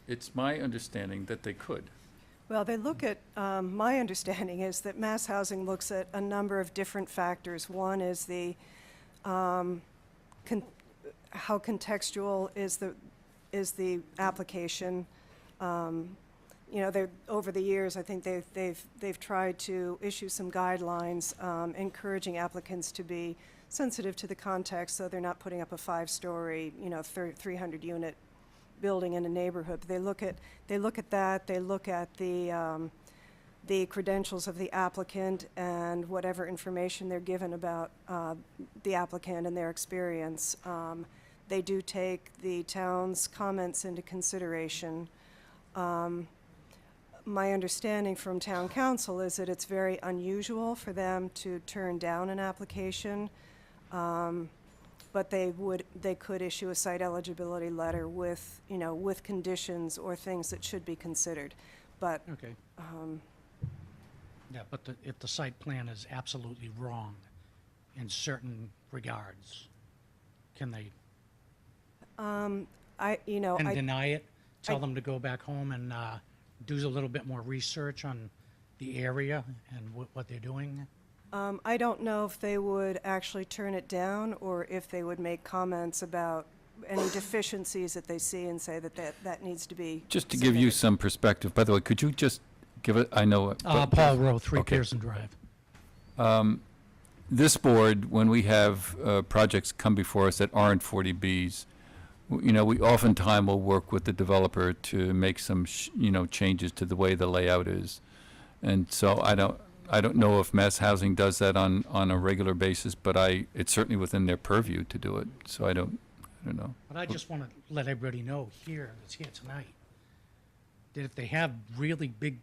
It's my understanding that they could.
Well, they look at, my understanding is that Mass Housing looks at a number of different factors. One is the, how contextual is the application. You know, over the years, I think they've tried to issue some guidelines encouraging applicants to be sensitive to the context, so they're not putting up a 5-story, 300-unit building in a neighborhood. But they look at that. They look at the credentials of the applicant and whatever information they're given about the applicant and their experience. They do take the town's comments into consideration. My understanding from town council is that it's very unusual for them to turn down an application, but they could issue a site eligibility letter with, with conditions or things that should be considered. But
Okay. Yeah, but if the site plan is absolutely wrong in certain regards, can they
I
deny it? Tell them to go back home and do a little bit more research on the area and what they're doing?
I don't know if they would actually turn it down or if they would make comments about any deficiencies that they see and say that needs to be
Just to give you some perspective, by the way, could you just give it, I know.
Paul Rowe, 3
Okay.
Pearson Drive.
This board, when we have projects come before us that aren't 40Bs, we oftentimes will work with the developer to make some, changes to the way the layout is. And so I don't know if Mass Housing does that on a regular basis, but it's certainly within their purview to do it. So I don't know.
But I just want to let everybody know that's here tonight, that if they have really big,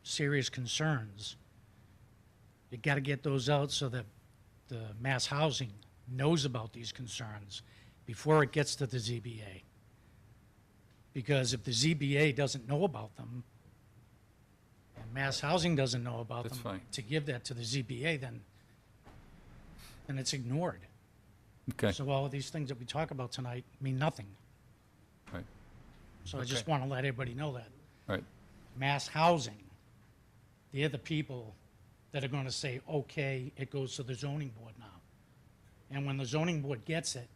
serious concerns, you got to get those out so that the Mass Housing knows about these concerns before it gets to the ZBA. Because if the ZBA doesn't know about them, and Mass Housing doesn't know about
That's
them,
fine.
to give that to the ZBA, then it's ignored.
Okay,
So all of these things that we talk about tonight mean nothing.
right,
So I just
Okay.
want to let everybody know that.
right.
Mass Housing, they're the people that are going to say, okay, it goes to the zoning board now. And when the zoning board gets it,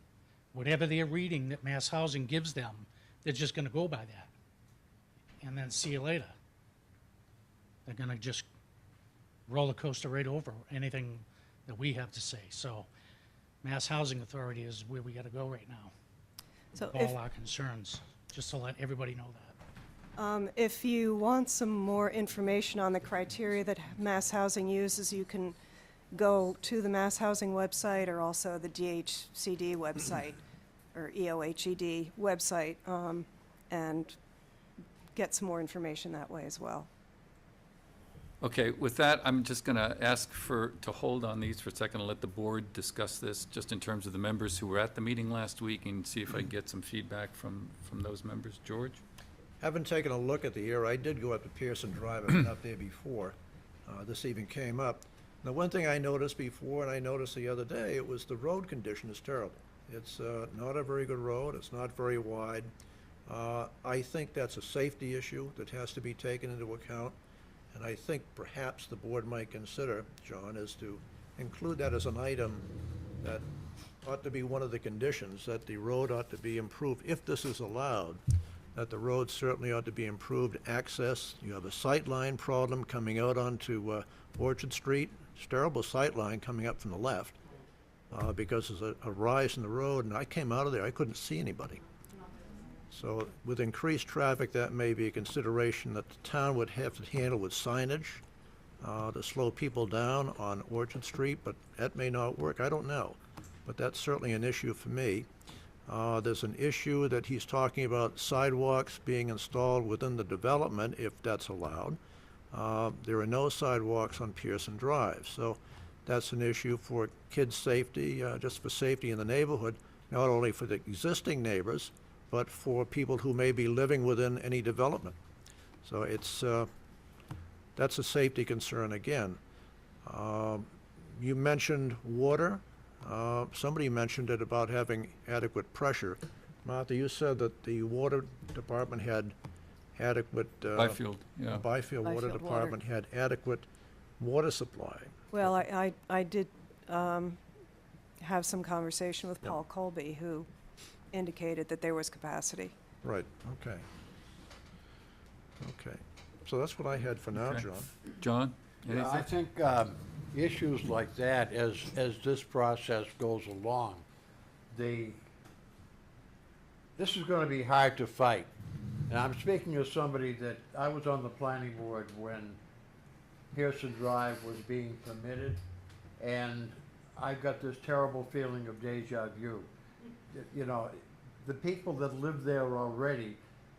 whatever they're reading that Mass Housing gives them, they're just going to go by that. And then see you later. They're going to just roller coaster right over anything that we have to say. So Mass Housing Authority is where we got to go right now.
So
with all our concerns, just to let everybody know that.
if you want some more information on the criteria that Mass Housing uses, you can go to the Mass Housing website or also the DHCD website or EOHED website and get some more information that way as well.
Okay, with that, I'm just going to ask to hold on these for a second and let the board discuss this, just in terms of the members who were at the meeting last week, and see if I can get some feedback from those members. George?
Haven't taken a look at the area. I did go up to Pearson Drive. I've been up there before. This even came up. Now, one thing I noticed before, and I noticed the other day, it was the road condition is terrible. It's not a very good road. It's not very wide. I think that's a safety issue that has to be taken into account. And I think perhaps the board might consider, John, is to include that as an item that ought to be one of the conditions, that the road ought to be improved, if this is allowed, that the road certainly ought to be improved. Access, you have a sightline problem coming out onto Orchard Street. It's a terrible sightline coming up from the left because there's a rise in the road, and I came out of there, I couldn't see anybody. So with increased traffic, that may be a consideration that the town would have to handle with signage to slow people down on Orchard Street, but that may not work, I don't know. But that's certainly an issue for me. There's an issue that he's talking about sidewalks being installed within the development, if that's allowed. There are no sidewalks on Pearson Drive, so that's an issue for kids' safety, just for safety in the neighborhood, not only for the existing neighbors, but for people who may be living within any development. So it's, that's a safety concern again. You mentioned water. Somebody mentioned it about having adequate pressure. Martha, you said that the water department had adequate.
Byfield, yeah.
Byfield Water
Byfield Water.
Department had adequate water supply.
Well, I did have some conversation with Paul Colby, who indicated that there was capacity.
Right, okay. Okay, so that's what I had for now,
Okay.
John.
John?
Yeah, I
anything?
think issues like that, as this process goes along, this is going to be hard to fight. And I'm speaking as somebody that, I was on the planning board when Pearson Drive was being permitted, and I got this terrible feeling of deja vu. You know, the people that live there already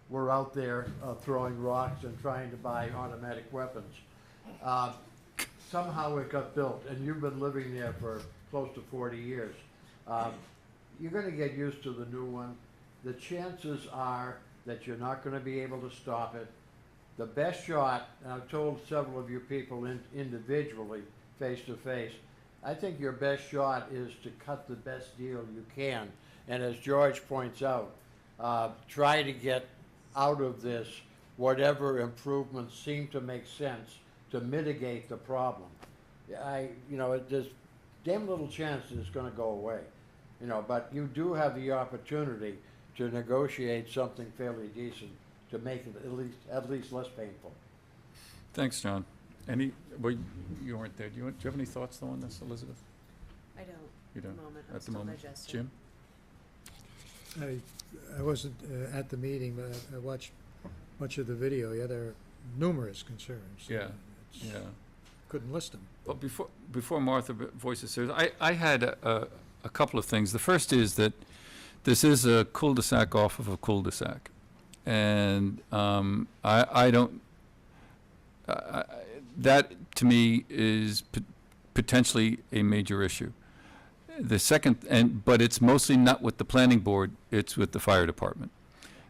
were out there throwing rocks and trying to buy automatic weapons. Somehow it got built, and you've been living there for close to 40 years. You're gonna get used to the new one. The chances are that you're not gonna be able to stop it. The best shot, and I've told several of you people individually, face to face, I think your best shot is to cut the best deal you can. And as George points out, try to get out of this whatever improvements seem to make sense to mitigate the problem. There's damn little chance that it's gonna go away, but you do have the opportunity to negotiate something fairly decent to make it at least less painful.
Thanks, John. You weren't there. Do you have any thoughts though on this, Elizabeth?
I don't,
You
at the
don't?
moment, I'm
At the
still
moment.
digesting.
Jim?
I wasn't at the meeting, but I watched much of the video. Yeah, there are numerous concerns.
Yeah,
It's-
yeah.
Couldn't list them.
Well, before Martha voices hers, I had a couple of things. The first is that this is a cul-de-sac off of a cul-de-sac. And I don't, that to me is potentially a major issue. The second, but it's mostly not with the planning board, it's with the fire department.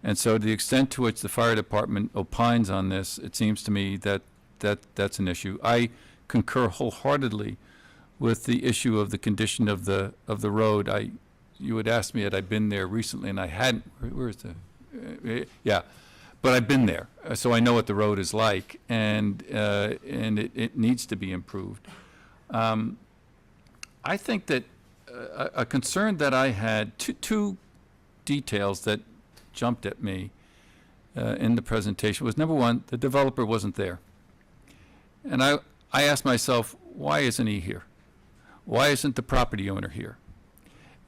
And so to the extent to which the fire department opines on this, it seems to me that that's an issue. I concur wholeheartedly with the issue of the condition of the road. You had asked me had I been there recently, and I hadn't. Where's yeah, but I've been there, so I know what the road is like, and it needs to be improved. I think that a concern that I had, two details that jumped at me in the presentation was, number one, the developer wasn't there. And I asked myself, why isn't he here? Why isn't the property owner here?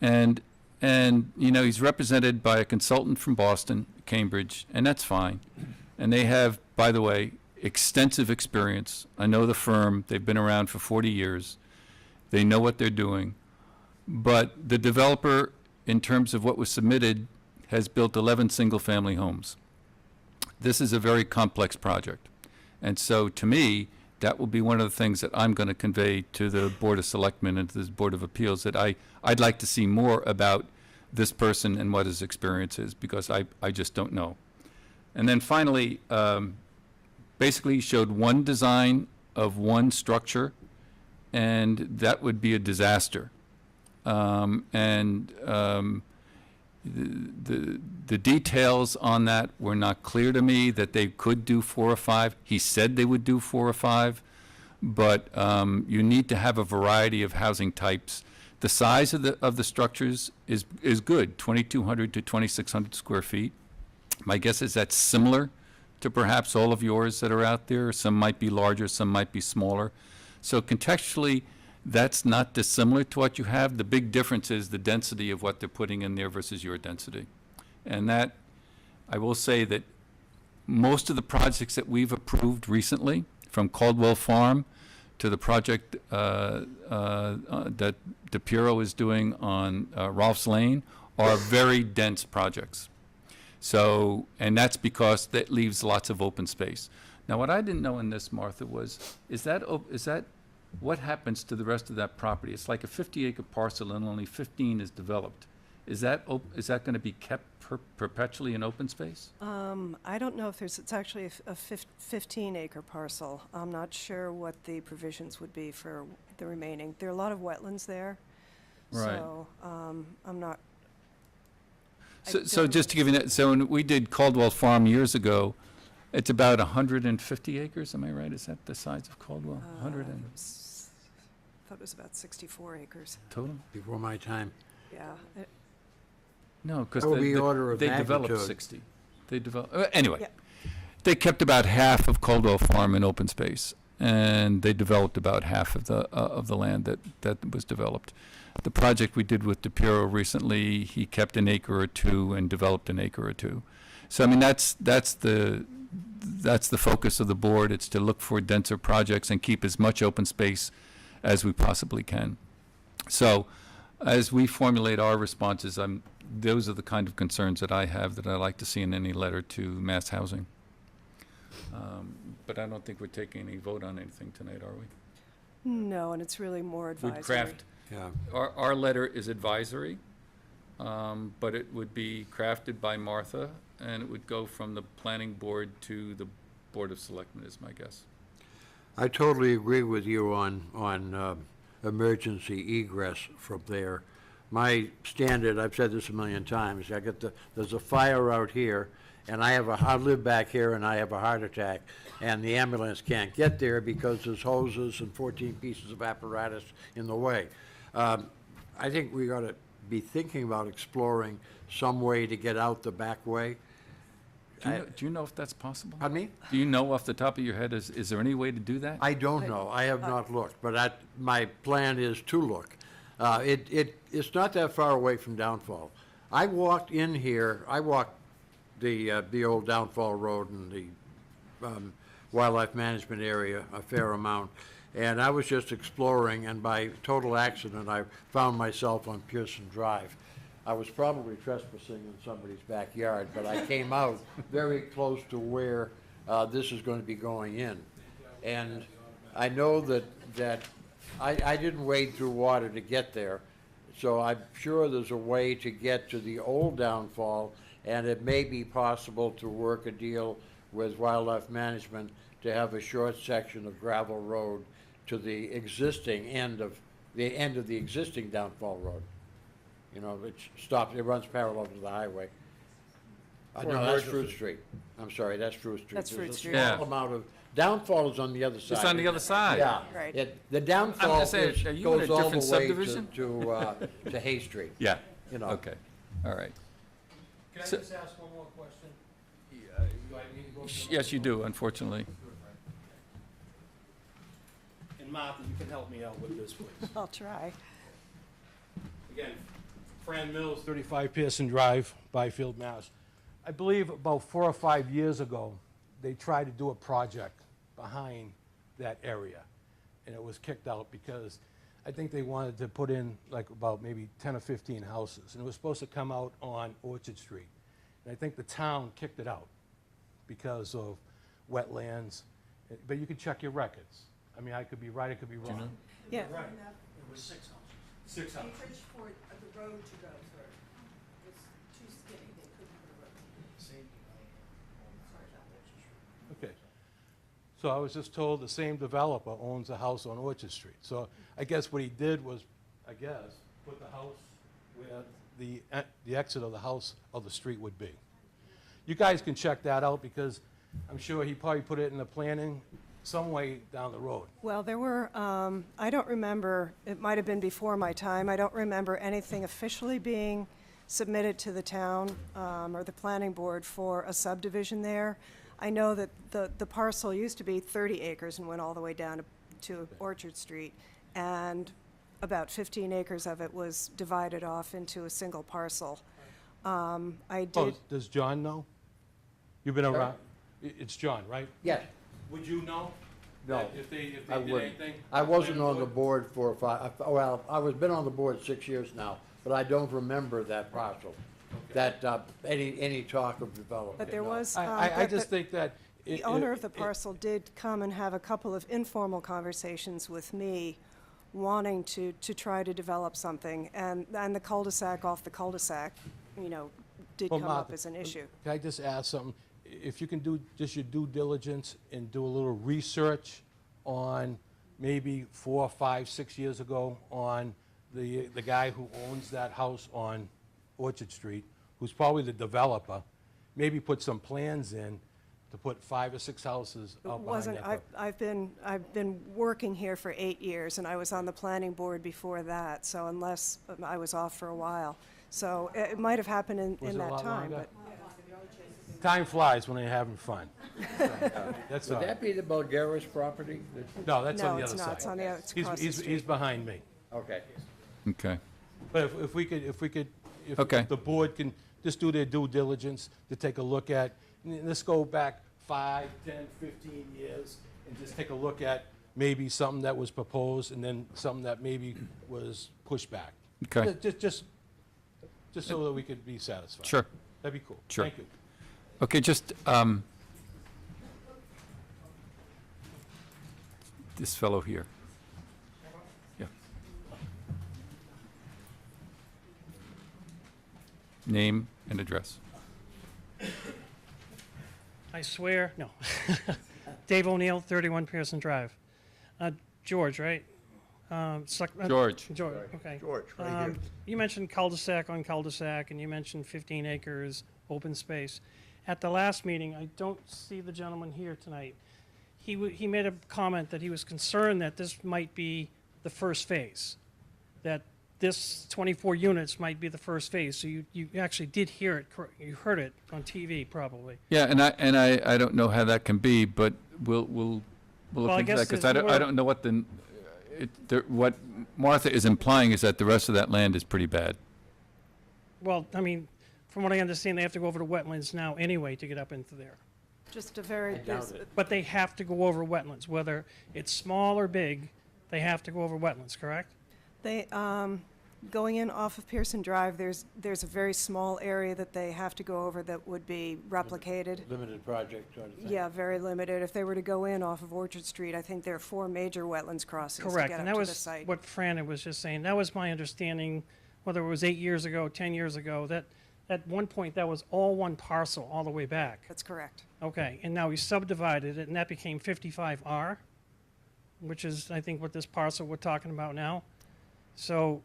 And he's represented by a consultant from Boston, Cambridge, and that's fine. And they have, by the way, extensive experience. I know the firm, they've been around for 40 years. They know what they're doing. But the developer, in terms of what was submitted, has built 11 single-family homes. This is a very complex project. And so, to me, that will be one of the things that I'm going to convey to the Board of Selectmen and to the Board of Appeals, that I'd like to see more about this person and what his experience is, because I just don't know. And then finally, basically he showed one design of one structure, and that would be a disaster. The details on that were not clear to me, that they could do 4 or 5. He said they would do 4 or 5, but you need to have a variety of housing types. The size of the structures is good, 2,200 to 2,600 square feet. My guess is that's similar to perhaps all of yours that are out there. Some might be larger, some might be smaller. So contextually, that's not dissimilar to what you have. The big difference is the density of what they're putting in there versus your density. And that I will say that most of the projects that we've approved recently, from Caldwell Farm to the project that DePiero is doing on Rolfs Lane, are very dense projects. So, and that's because that leaves lots of open space. Now, what I didn't know in this, Martha, is that what happens to the rest of that property? It's like a 50-acre parcel and only 15 is developed. Is that going to be kept perpetually in open space?
I don't know if it's actually a 15-acre parcel. I'm not sure what the provisions would be for the remaining. There are a lot of wetlands there.
Right.
So, I'm not. I
So
don't
just to give you that, so when we did Caldwell Farm years ago, it's about 150 acres, am I right? Is that the size of Caldwell? 100 and
Thought it was about 64 acres.
total?
Before my time.
Yeah.
No, because
That would be order of
they developed
magnitude.
60. They developed, anyway.
Yeah.
They kept about half of Caldwell Farm in open space, and they developed about half of the land that was developed. The project we did with DePiero recently, he kept an acre or two and developed an acre or two. So I mean, that's the focus of the board. It's to look for denser projects and keep as much open space as we possibly can. So as we formulate our responses, those are the kind of concerns that I have that I like to see in any letter to Mass Housing. But I don't think we're taking any vote on anything tonight, are we?
No, and it's really more advisory.
We'd craft,
Yeah.
our letter is advisory, but it would be crafted by Martha, and it would go from the planning board to the Board of Selectmen, is my guess.
I totally agree with you on emergency egress from there. My standard, I've said this a million times, there's a fire out here, and I live back here and I have a heart attack, and the ambulance can't get there because there's hoses and 14 pieces of apparatus in the way. I think we ought to be thinking about exploring some way to get out the back way.
Do you know if that's possible?
Pardon me?
Do you know off the top of your head, is there any way to do that?
I don't know. I have not looked, but my plan is to look. It's not that far away from Downfall. I walked in here, I walked the old Downfall Road and the wildlife management area a fair amount, and I was just exploring, and by total accident, I found myself on Pearson Drive. I was probably trespassing in somebody's backyard, but I came out very close to where this is going to be going in. And I know that I didn't wade through water to get there, so I'm sure there's a way to get to the old Downfall, and it may be possible to work a deal with wildlife management to have a short section of gravel road to the existing end of the existing Downfall Road. You know, it runs parallel to the highway. No, that's Fruit Street. I'm sorry, that's Fruit Street.
That's Fruit Street.
There's a
Yeah.
small amount of, Downfall is on the other side.
It's on the other side.
Yeah.
Right.
The Downfall
gonna say, are you in a
goes all
different
the way
subdivision?
to Hay Street.
Yeah.
You know.
Okay, all right.
Can I
So-
just ask one more question? Do I need to go to the-
Yes, you do, unfortunately.
And Martha, you can help me out with this, please.
I'll try.
Again, Fran Mills, 35 Pearson Drive, Byfield, Mass. I believe about 4 or 5 years ago, they tried to do a project behind that area, and it was kicked out because I think they wanted to put in like about maybe 10 or 15 houses, and it was supposed to come out on Orchard Street. And I think the town kicked it out because of wetlands, but you can check your records. I mean, I could be right, I could be wrong.
Yeah.
Right. It was 6 houses. 6 houses.
Acreage for the road to go through was too skinny, they couldn't put a road.
Okay. So I was just told the same developer owns a house on Orchard Street. So I guess what he did was, put the house where the exit of the house of the street would be. You guys can check that out because I'm sure he probably put it in the planning some way down the road.
Well, there were, I don't remember, it might have been before my time, I don't remember anything officially being submitted to the town or the planning board for a subdivision there. I know that the parcel used to be 30 acres and went all the way down to Orchard Street, and about 15 acres of it was divided off into a single parcel. I
Oh,
did,
does John know? You've been around, it's John, right?
Yes,
Would you know?
No,
that If they
I
did
wouldn't.
anything?
I wasn't
Planning
on the board for well, I was been on the board 6 years now, but I don't remember that parcel, that, any talk of development.
But there
no.
was,
I
but
just think that.
the owner of the parcel did come and have a couple of informal conversations with me, wanting to try to develop something, and the cul-de-sac off the cul-de-sac, you know, did
Well,
come up
Martha,
as an issue.
Can I just ask something? If you can do just your due diligence and do a little research on maybe 4, 5, 6 years ago on the guy who owns that house on Orchard Street, who's probably the developer, maybe put some plans in to put 5 or 6 houses
It
out behind
wasn't,
that.
I've been working here for 8 years, and I was on the planning board before that, so unless I was off for a while. So it might have happened
Was
in
it a
that
lot
time,
longer?
but
Time flies when they're having fun. That's all.
Would that be the Bulgaris property?
No, that's
no,
on the
it's
other
not,
side.
it's on the, it's
He's-
across the
he's
street.
behind me.
Okay.
Okay.
But if we could,
Okay.
if the board can just do their due diligence to take a look at, let's go back 5, 10, 15 years and just take a look at maybe something that was proposed and then something that maybe was pushed back.
Okay.
Just so that we could be satisfied.
Sure.
That'd be cool.
Sure.
Thank you.
Okay, just, this fellow here. Yeah. Name and address.
I swear, no. Dave O'Neill, 31 Pearson Drive. George, right?
George.
George, okay.
George, right here.
You mentioned cul-de-sac on cul-de-sac, and you mentioned 15 acres, open space. At the last meeting, I don't see the gentleman here tonight. He made a comment that he was concerned that this might be the first phase, that this 24 units might be the first phase. So you actually did hear it, you heard it on TV probably.
Yeah, and I don't know how that can be, but we'll look
Well, I
into that,
guess
because
there's
I
more-
don't know what what Martha is implying is that the rest of that land is pretty bad.
Well, I mean, from what I understand, they have to go over to wetlands now anyway to get up into there.
Just a very,
I doubt
there's-
it.
But they have to go over wetlands, whether it's small or big, they have to go over wetlands, correct?
they, going in off of Pearson Drive, there's a very small area that they have to go over that would be replicated.
Limited project sort of thing.
Yeah, very limited. If they were to go in off of Orchard Street, I think there are 4 major wetlands crossings to
Correct,
get
and
up
that
to the
was
site.
what Fran was just saying. That was my understanding, whether it was 8 years ago, 10 years ago, that at one point, that was all one parcel all the way back.
That's correct.
Okay, and now we subdivided it, and that became 55R, which is, I think, what this parcel we're talking about now. So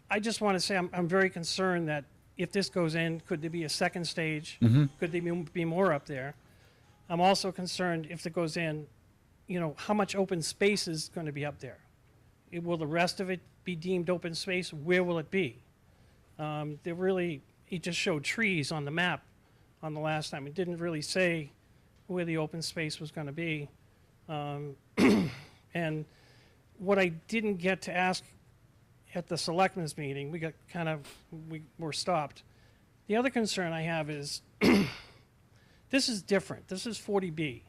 I just want to say I'm very concerned that if this goes in, could there be a second stage? Could there be more up there? I'm also concerned if it goes in, you know, how much open space is going to be up there? Will the rest of it be deemed open space? Where will it be? He just showed trees on the map on the last time. It didn't really say where the open space was going to be. And what I didn't get to ask at the selectmen's meeting, we were stopped. The other concern I have is, this is different. This is 40B.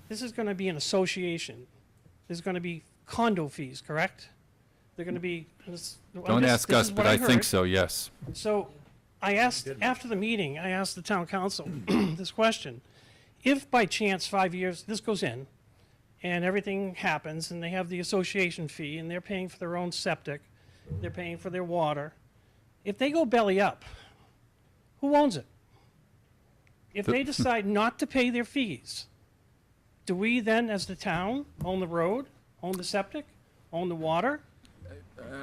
This is going to be an association. There's going to be condo fees, correct? They're going to be.
Don't ask us, but I think so, yes.
So I asked, after the meeting, I asked the town council this question. If by chance 5 years, this goes in, and everything happens, and they have the association fee, and they're paying for their own septic, they're paying for their water, if they go belly up, who owns it? If they decide not to pay their fees, do we then, as the town, own the road, own the septic, own the water?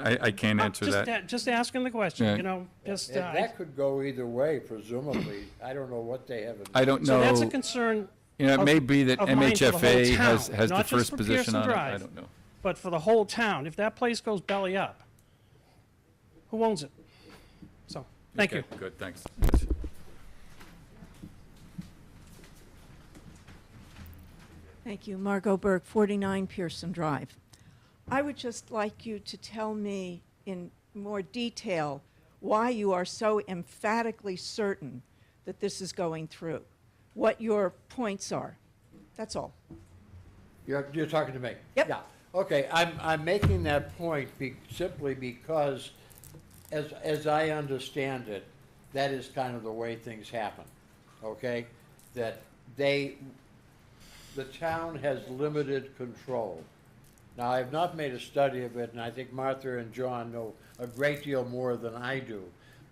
I can't answer
Just
that.
Just asking the question,
Yeah.
you know, just,
And that could go either way, presumably. I don't know what they have.
I don't
so that's a
know,
concern,
you know, it may be that
of mine for the whole
MHFA
town,
has the
not just
first
for
position
Pearson
on it, I
Drive.
don't know.
but for the whole town. If that place goes belly up, who owns it? So, thank you.
Okay, good, thanks.
Thank you. Margot Berg, 49 Pearson Drive. I would just like you to tell me in more detail why you are so emphatically certain that this is going through. what your points are. That's all.
You're talking to me?
Yep.
Yeah. Okay, I'm making that point simply because, as I understand it, that is kind of the way things happen, okay? That the town has limited control. Now, I've not made a study of it, and I think Martha and John know a great deal more than I do.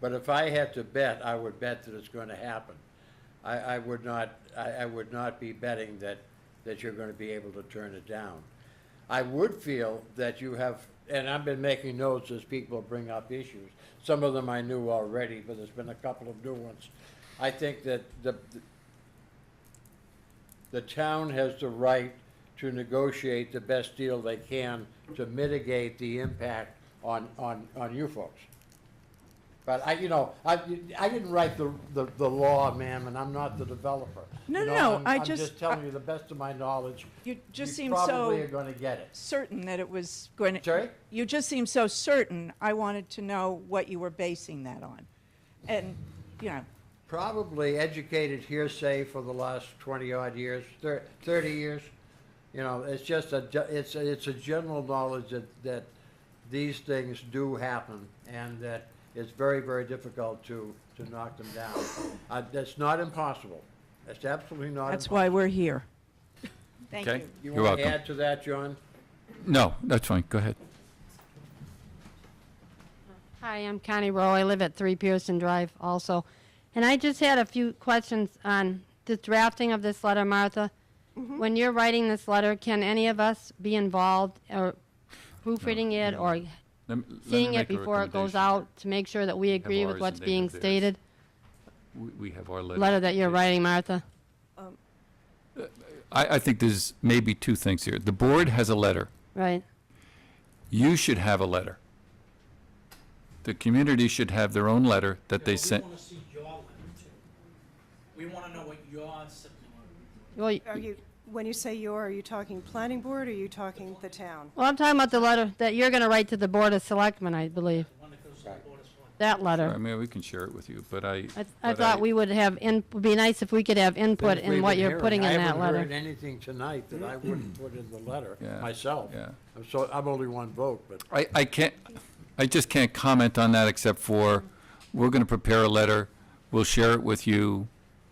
But if I had to bet, I would bet that it's going to happen. I would not be betting that you're going to be able to turn it down. I would feel that you have, and I've been making notes as people bring up issues. Some of them I knew already, but there's been a couple of new ones. I think that the town has the right to negotiate the best deal they can to mitigate the impact on you folks. But I didn't write the law, ma'am, and I'm not the developer.
No,
You know,
no,
I'm
I just-
telling you the best of my knowledge.
You just
You
seem
probably
so
are gonna get it.
certain that it was going to.
Sorry?
You just seem so certain. I wanted to know what you were basing that on. And, you know,
Probably educated hearsay for the last 20-odd years, 30 years. You know, it's just it's a general knowledge that these things do happen, and that it's very, very difficult to knock them down. That's not impossible. That's absolutely not
that's
impossible.
why we're here. Thank
Okay.
you.
You
You're
want to
welcome.
add to that, John?
No, that's fine, go ahead.
Hi, I'm Connie Rowe. I live at 3 Pearson Drive also. And I just had a few questions on the drafting of this letter, Martha. When you're writing this letter, can any of us be involved or proofreading it or
Let me
seeing it
make a
before it goes
recommendation.
out to make sure that we agree
ours
with what's
and they
being
have theirs.
stated?
We have our letter.
Letter that you're writing, Martha.
I think there's maybe two things here. The board has a letter.
Right.
You should have a letter. The community should have their own letter that they sent.
We want to see your letter too. We want to know what you're submitting.
Well,
Are you, when you say your, are you talking planning board, or are you talking the town?
well, I'm talking about the letter that you're going to write to the Board of Selectmen, I believe.
The one that goes to the Board of Selectmen.
That letter.
I mean, we can share it with you, but
I
but
thought we would have, would be nice if we could have input
Things we've
in what
been
you're
hearing.
putting in
I
that
haven't
letter.
heard anything tonight that I wouldn't put in the letter
Yeah,
myself.
yeah.
I'm only one vote, but
I just can't comment on that except for, we're going to prepare a letter, we'll share it with you,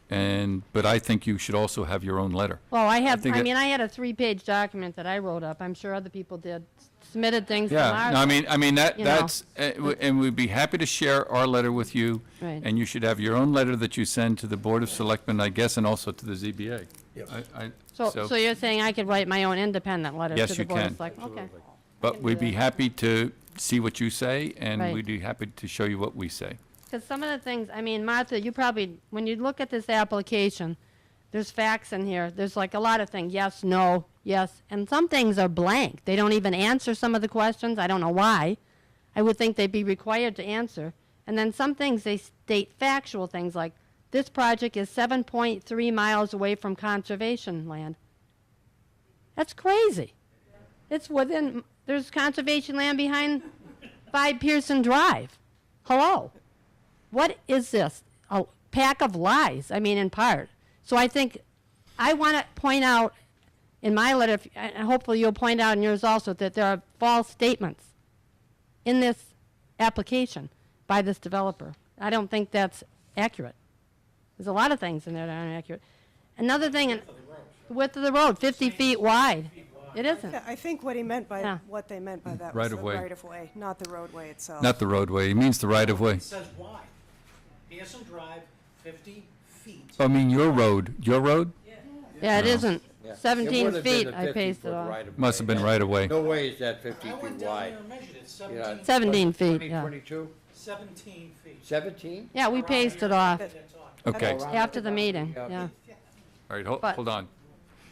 but I think you should also have your own letter.
Well, I had
think it-
I had a 3-page document that I wrote up. I'm sure other people did, submitted things to
Yeah,
Martha.
no, I mean,
you know.
that's, and we'd be happy to share our letter with you.
Right.
And you should have your own letter that you send to the Board of Selectmen, I guess, and also to the ZBA.
Yes.
So you're saying I could write my own independent letter to
Yes,
the
you
Board of
can.
Selectmen? Okay.
But we'd be happy to see what you say, and
Right.
we'd be happy to show you what we say.
Because some of the things, I mean, Martha, you probably, when you look at this application, there's facts in here. There's like a lot of things, yes, no, yes, and some things are blank. They don't even answer some of the questions. I don't know why. I would think they'd be required to answer. And then some things, they state factual things like, this project is 7.3 miles away from conservation land. That's crazy. It's within, there's conservation land behind 5 Pearson Drive. Hello? What is this? A pack of lies, I mean, in part. So I think, I want to point out in my letter, and hopefully you'll point out in yours also, that there are false statements in this application by this developer. I don't think that's accurate. There's a lot of things in there that aren't accurate. Another thing, the width of the road, 50 feet wide. It isn't.
Yeah, I think what he meant by,
Yeah.
what they meant by that
Right
was the
of way.
right-of-way, not the roadway itself.
Not the roadway, it means the right-of-way.
It says why. Pearson Drive, 50 feet.
I mean, your road,
Yeah, it isn't.
Yeah. It
17
would have been
feet,
a
I
50
pasted
foot
off.
right of
must have
way.
been right-of-way.
No way is that 50
I
feet
went down
wide.
there and measured it,
Yeah.
17,
17 feet,
20,
yeah.
22,
17 feet.
17?
Yeah, we pasted off
They're talking.
Okay, all
after the meeting,
Yeah.
yeah.
right,
But-
hold on.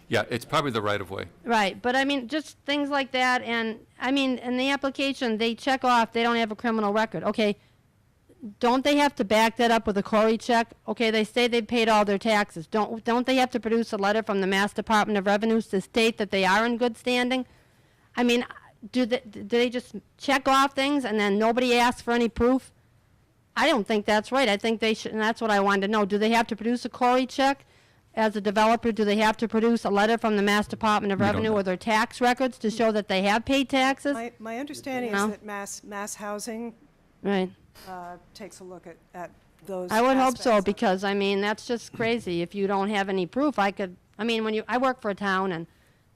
Yeah, it's probably the right-of-way.
Right, but I mean, just things like that, and, I mean, in the application, they check off, they don't have a criminal record. Okay, don't they have to back that up with a Cory check? Okay, they say they paid all their taxes. Don't they have to produce a letter from the Mass Department of Revenues to state that they are in good standing? I mean, do they just check off things and then nobody asks for any proof? I don't think that's right. I think they should, and that's what I wanted to know. Do they have to produce a Cory check as a developer, do they have to produce a letter from the Mass Department of
We don't
Revenue
know.
or their tax records to show that they have paid taxes?
My understanding is
No.
that Mass Housing
Right.
takes a look at those
I would hope so,
aspects of it.
because, I mean, that's just crazy. If you don't have any proof, I mean, I work for a town, and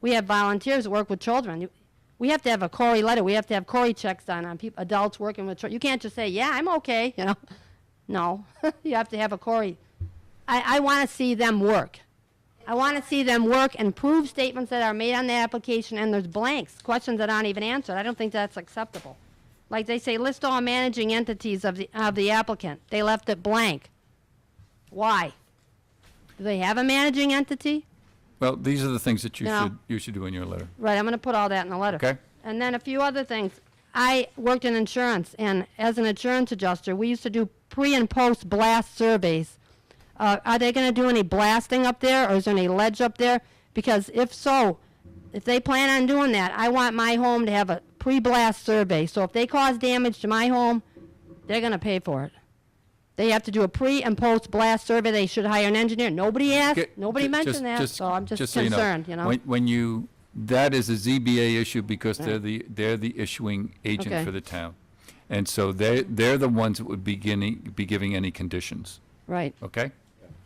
we have volunteers that work with children. We have to have a Cory letter. We have to have Cory checks done on adults working with children. You can't just say, yeah, I'm okay, you know? No, you have to have a Cory. I want to see them work. I want to see them work and prove statements that are made on the application, and there's blanks, questions that aren't even answered. I don't think that's acceptable. Like they say, list all managing entities of the applicant. They left it blank. Why? Do they have a managing entity?
Well, these are the things that
No.
you should do in your letter.
Right, I'm going to put all that in the letter.
Okay.
And then a few other things. I worked in insurance, and as an insurance adjuster, we used to do pre and post blast surveys. Are they going to do any blasting up there, or is there any ledge up there? Because if so, if they plan on doing that, I want my home to have a pre-blast survey. So if they cause damage to my home, they're going to pay for it. They have to do a pre and post blast survey. They should hire an engineer. Nobody asked.
Get-
Nobody
ju-
mentioned that. So I'm just
so
concerned. You know.
When that is a ZBA issue because they're the issuing agent
Okay.
for the town. And so they're the ones that would be giving any conditions,
Right.
okay?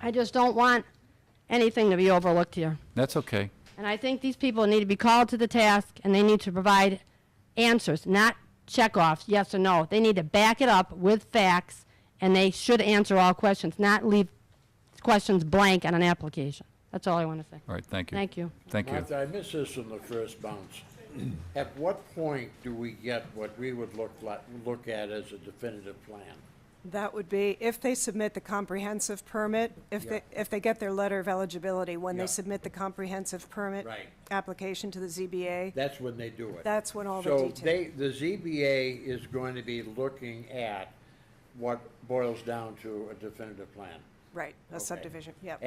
I just don't want anything to be overlooked here.
That's okay.
And I think these people need to be called to the task, and they need to provide answers, not check-offs, yes or no. They need to back it up with facts, and they should answer all questions, not leave questions blank on an application. That's all I want to say.
All right, thank you.
Thank you.
Thank you.
Martha, I missed this in the first bounce. At what point do we get what we would look at as a definitive plan?
That would be if they submit the comprehensive permit, if they get their letter of eligibility, when
Yeah.
they submit the comprehensive permit
Right.
application to the ZBA,
That's when they do it.
that's when all the
So
details.
the ZBA is going to be looking at what boils down to a definitive plan.
Right, a
Okay.
subdivision, yep.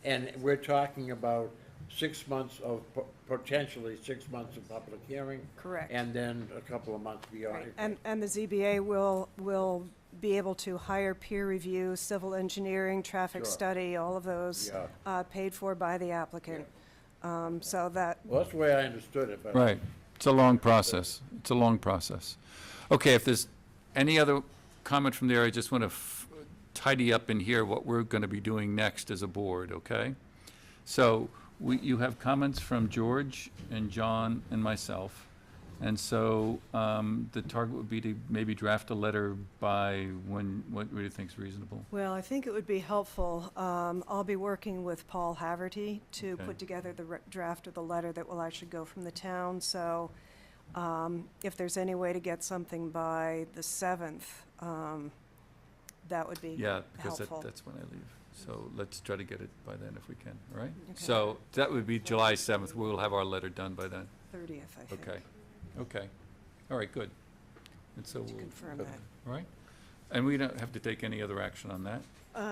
And we're talking about 6 months of, potentially 6 months of public hearing.
Correct.
And then a couple of months beyond.
Right. And the ZBA will be able to hire peer review, civil engineering, traffic
Sure.
study, all of those,
Yeah.
paid for by the applicant. So that,
Well, that's the way I understood it, but.
Right. It's a long process. It's a long process. Okay, if there's any other comment from there, I just want to tidy up in here what we're going to be doing next as a board, okay? So you have comments from George and John and myself. And so the target would be to maybe draft a letter by what do you think is reasonable?
well, I think it would be helpful, I'll be working with Paul Haverty to
Okay.
put together the draft of the letter that will actually go from the town, so if there's any way to get something by the 7th, that would be
Yeah, because
helpful.
that's when I leave. So let's try to get it by then if we can, all right? So that would be July 7th. We'll have our letter done by then.
30th, I think.
Okay, okay. All right, good. And so we'll.
confirm that.
All right? And we don't have to take any other action on that,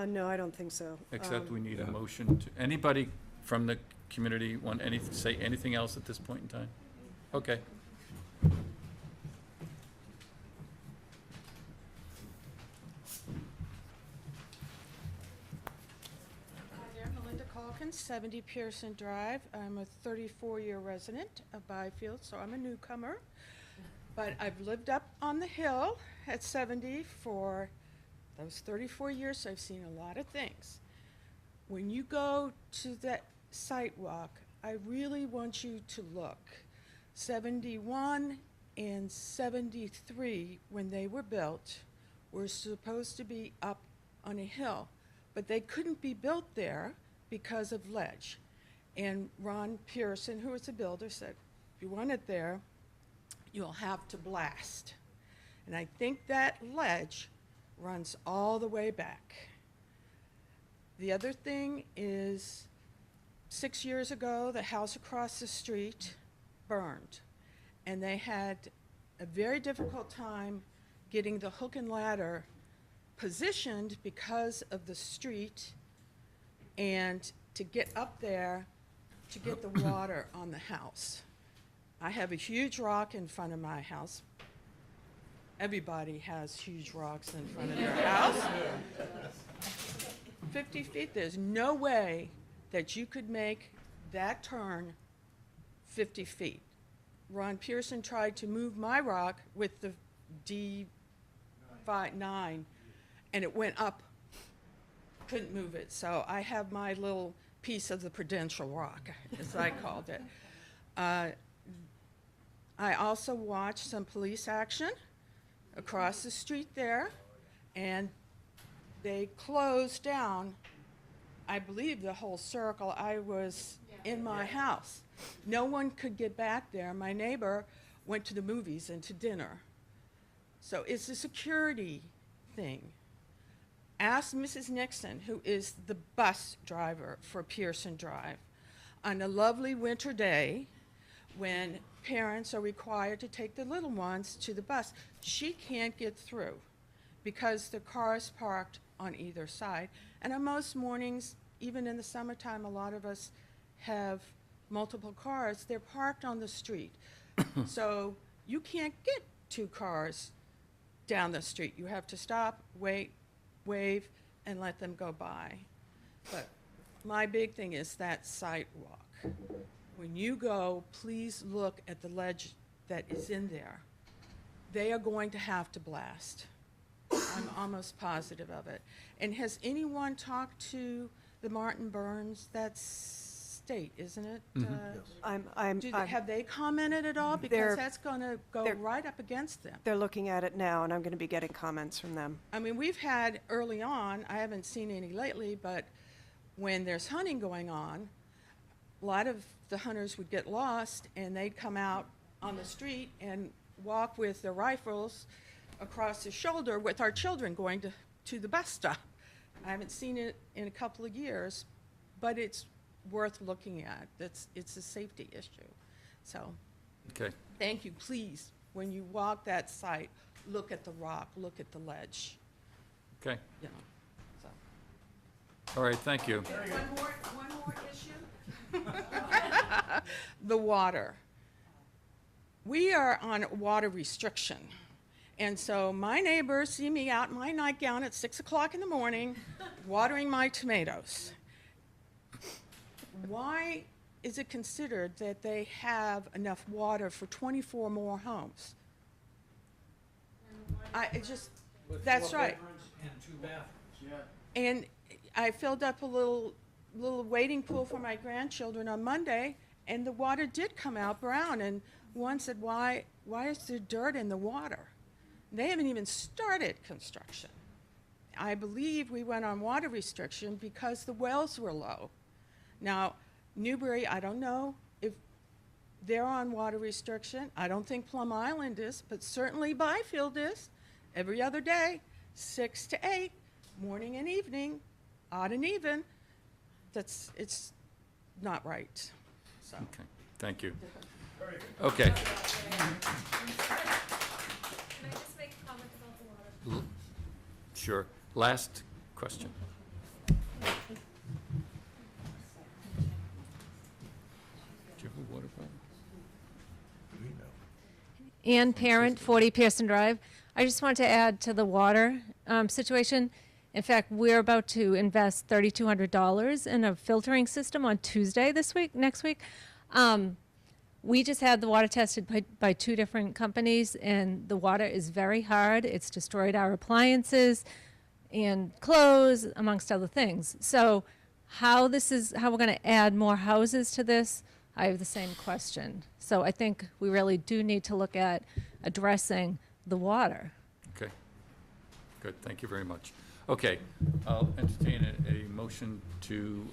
No, I don't think so.
except we need a motion to, anybody from the community want say anything else at this point in time? Okay.
Hi there, Melinda Calkins, 70 Pearson Drive. I'm a 34-year resident of Byfield, so I'm a newcomer. But I've lived up on the hill at 70 for those 34 years, so I've seen a lot of things. When you go to that sidewalk, I really want you to look. 71 and 73, when they were built, were supposed to be up on a hill, but they couldn't be built there because of ledge. And Ron Pearson, who was a builder, said, if you want it there, you'll have to blast. And I think that ledge runs all the way back. The other thing is, 6 years ago, the house across the street burned, and they had a very difficult time getting the hook and ladder positioned because of the street and to get up there to get the water on the house. I have a huge rock in front of my house. Everybody has huge rocks in front of their house. 50 feet, there's no way that you could make that turn 50 feet. Ron Pearson tried to move my rock with the D9, and it went up, couldn't move it. So I have my little piece of the Prudential Rock, as I called it. I also watched some police action across the street there, and they closed down, I believe, the whole circle. I was in my house. No one could get back there. My neighbor went to the movies and to dinner. So it's a security thing. Ask Mrs. Nixon, who is the bus driver for Pearson Drive, on a lovely winter day when parents are required to take the little ones to the bus. She can't get through because the cars parked on either side. And on most mornings, even in the summertime, a lot of us have multiple cars. They're parked on the street. So you can't get two cars down the street. You have to stop, wait, wave, and let them go by. But my big thing is that sidewalk. When you go, please look at the ledge that is in there. They are going to have to blast. I'm almost positive of it. And has anyone talked to the Martin Burns? That's state, isn't it? Have they commented at all? Because
They're-
that's going to go
they're-
right up against them.
They're looking at it now, and I'm going to be getting comments from them.
I mean, we've had early on, I haven't seen any lately, but when there's hunting going on, a lot of the hunters would get lost and they'd come out on the street and walk with their rifles across the shoulder with our children going to the bus stop. I haven't seen it in a couple of years, but it's worth looking at. It's a safety issue. So,
Okay,
thank you. Please, when you walk that site, look at the rock, look at the ledge,
okay.
you know, so.
All right, thank you.
One more issue. The water. We are on water restriction. And so my neighbors see me out in my nightgown at 6 o'clock in the morning, watering my tomatoes. Why is it considered that they have enough water for 24 more homes? That's right. And I filled up a little wading pool for my grandchildren on Monday, and the water did come out brown. And one said, why is there dirt in the water? They haven't even started construction. I believe we went on water restriction because the wells were low. Now, Newbury, I don't know if they're on water restriction. I don't think Plum Island is, but certainly Byfield is. Every other day, 6 to 8, morning and evening, odd and even. It's not right, so.
Okay, thank you. Okay.
Can I just make a comment about the water?
Sure. Last question. Do you have a water problem?
Ann Parent, 40 Pearson Drive. I just want to add to the water situation. In fact, we're about to invest $3,200 in a filtering system on Tuesday next week. We just had the water tested by 2 different companies, and the water is very hard. It's destroyed our appliances and clothes, amongst other things. So how we're going to add more houses to this, I have the same question. So I think we really do need to look at addressing the water.
Okay. Good, thank you very much. Okay, I'll entertain a motion to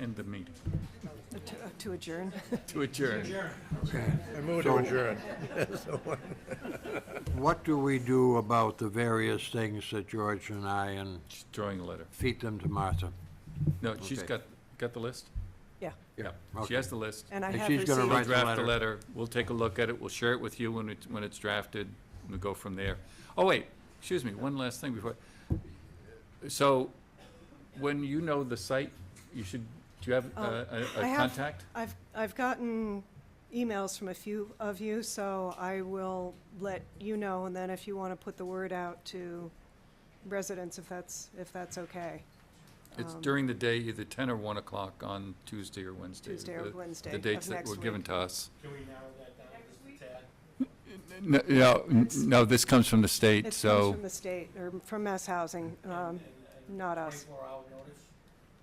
end the meeting,
To adjourn.
to adjourn.
I move to adjourn.
What do we do about the various things that George and I and
She's drawing a letter.
feed them to Martha?
No, she's
Okay.
got the list?
Yeah,
Yeah,
Okay.
she has the list.
and I
And
have
she's gonna
received.
We'll
write the
draft the
letter.
letter, we'll take a look at it, we'll share it with you when it's drafted, and we'll go from there. Oh, wait, excuse me, one last thing before. So, when you know the site, do you have a
I have-
contact?
I've gotten emails from a few of you, so I will let you know, and then if you want to put the word out to residents, if that's okay.
It's during the day, either 10 or 1 o'clock on Tuesday or Wednesday.
Tuesday or
the-
Wednesday
The
of
dates that
next
were given
week.
to us.
Can we narrow that down just a tad?
No, this comes from the state,
It comes
so,
from the state, or from Mass Housing, not us.
24-hour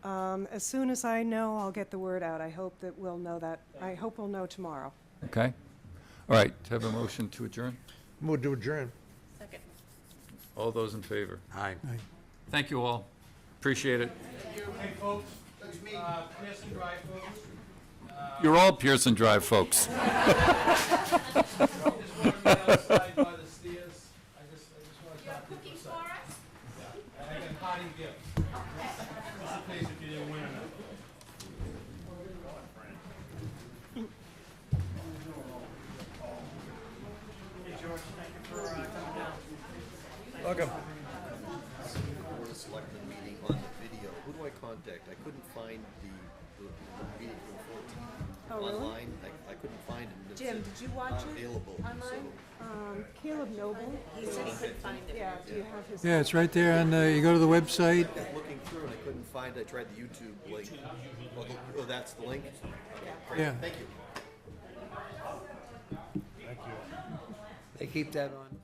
notice?
As soon as I know, I'll get the word out. I hope that we'll know that. I hope we'll know tomorrow.
okay? All right, have a motion to adjourn?
Move to adjourn.
Second.
All those in favor?
Aye.
Thank you all. Appreciate it.
Hey, folks, Pearson Drive, folks.
You're all Pearson Drive folks.
Just want to get outside by the stairs. I just want to talk to you for a second. Yeah, I got a party gift. Just in case if you didn't win enough. Hey, George, thank you for coming down.
Welcome.
Board of Selectmen meeting on the video. Who do I contact? I couldn't find the meeting from 14
Oh, really?
online. I couldn't find it. It
Jim,
said
did you watch it
Unavailable.
online?
Caleb Noble?
He said he couldn't find it.
Yeah, do you have his?
Yeah, it's right there on, you go to the website.
I was looking through and I couldn't find it. I tried the YouTube link. Oh, that's the link? Okay, great.
Yeah.
Thank you.
They keep that on?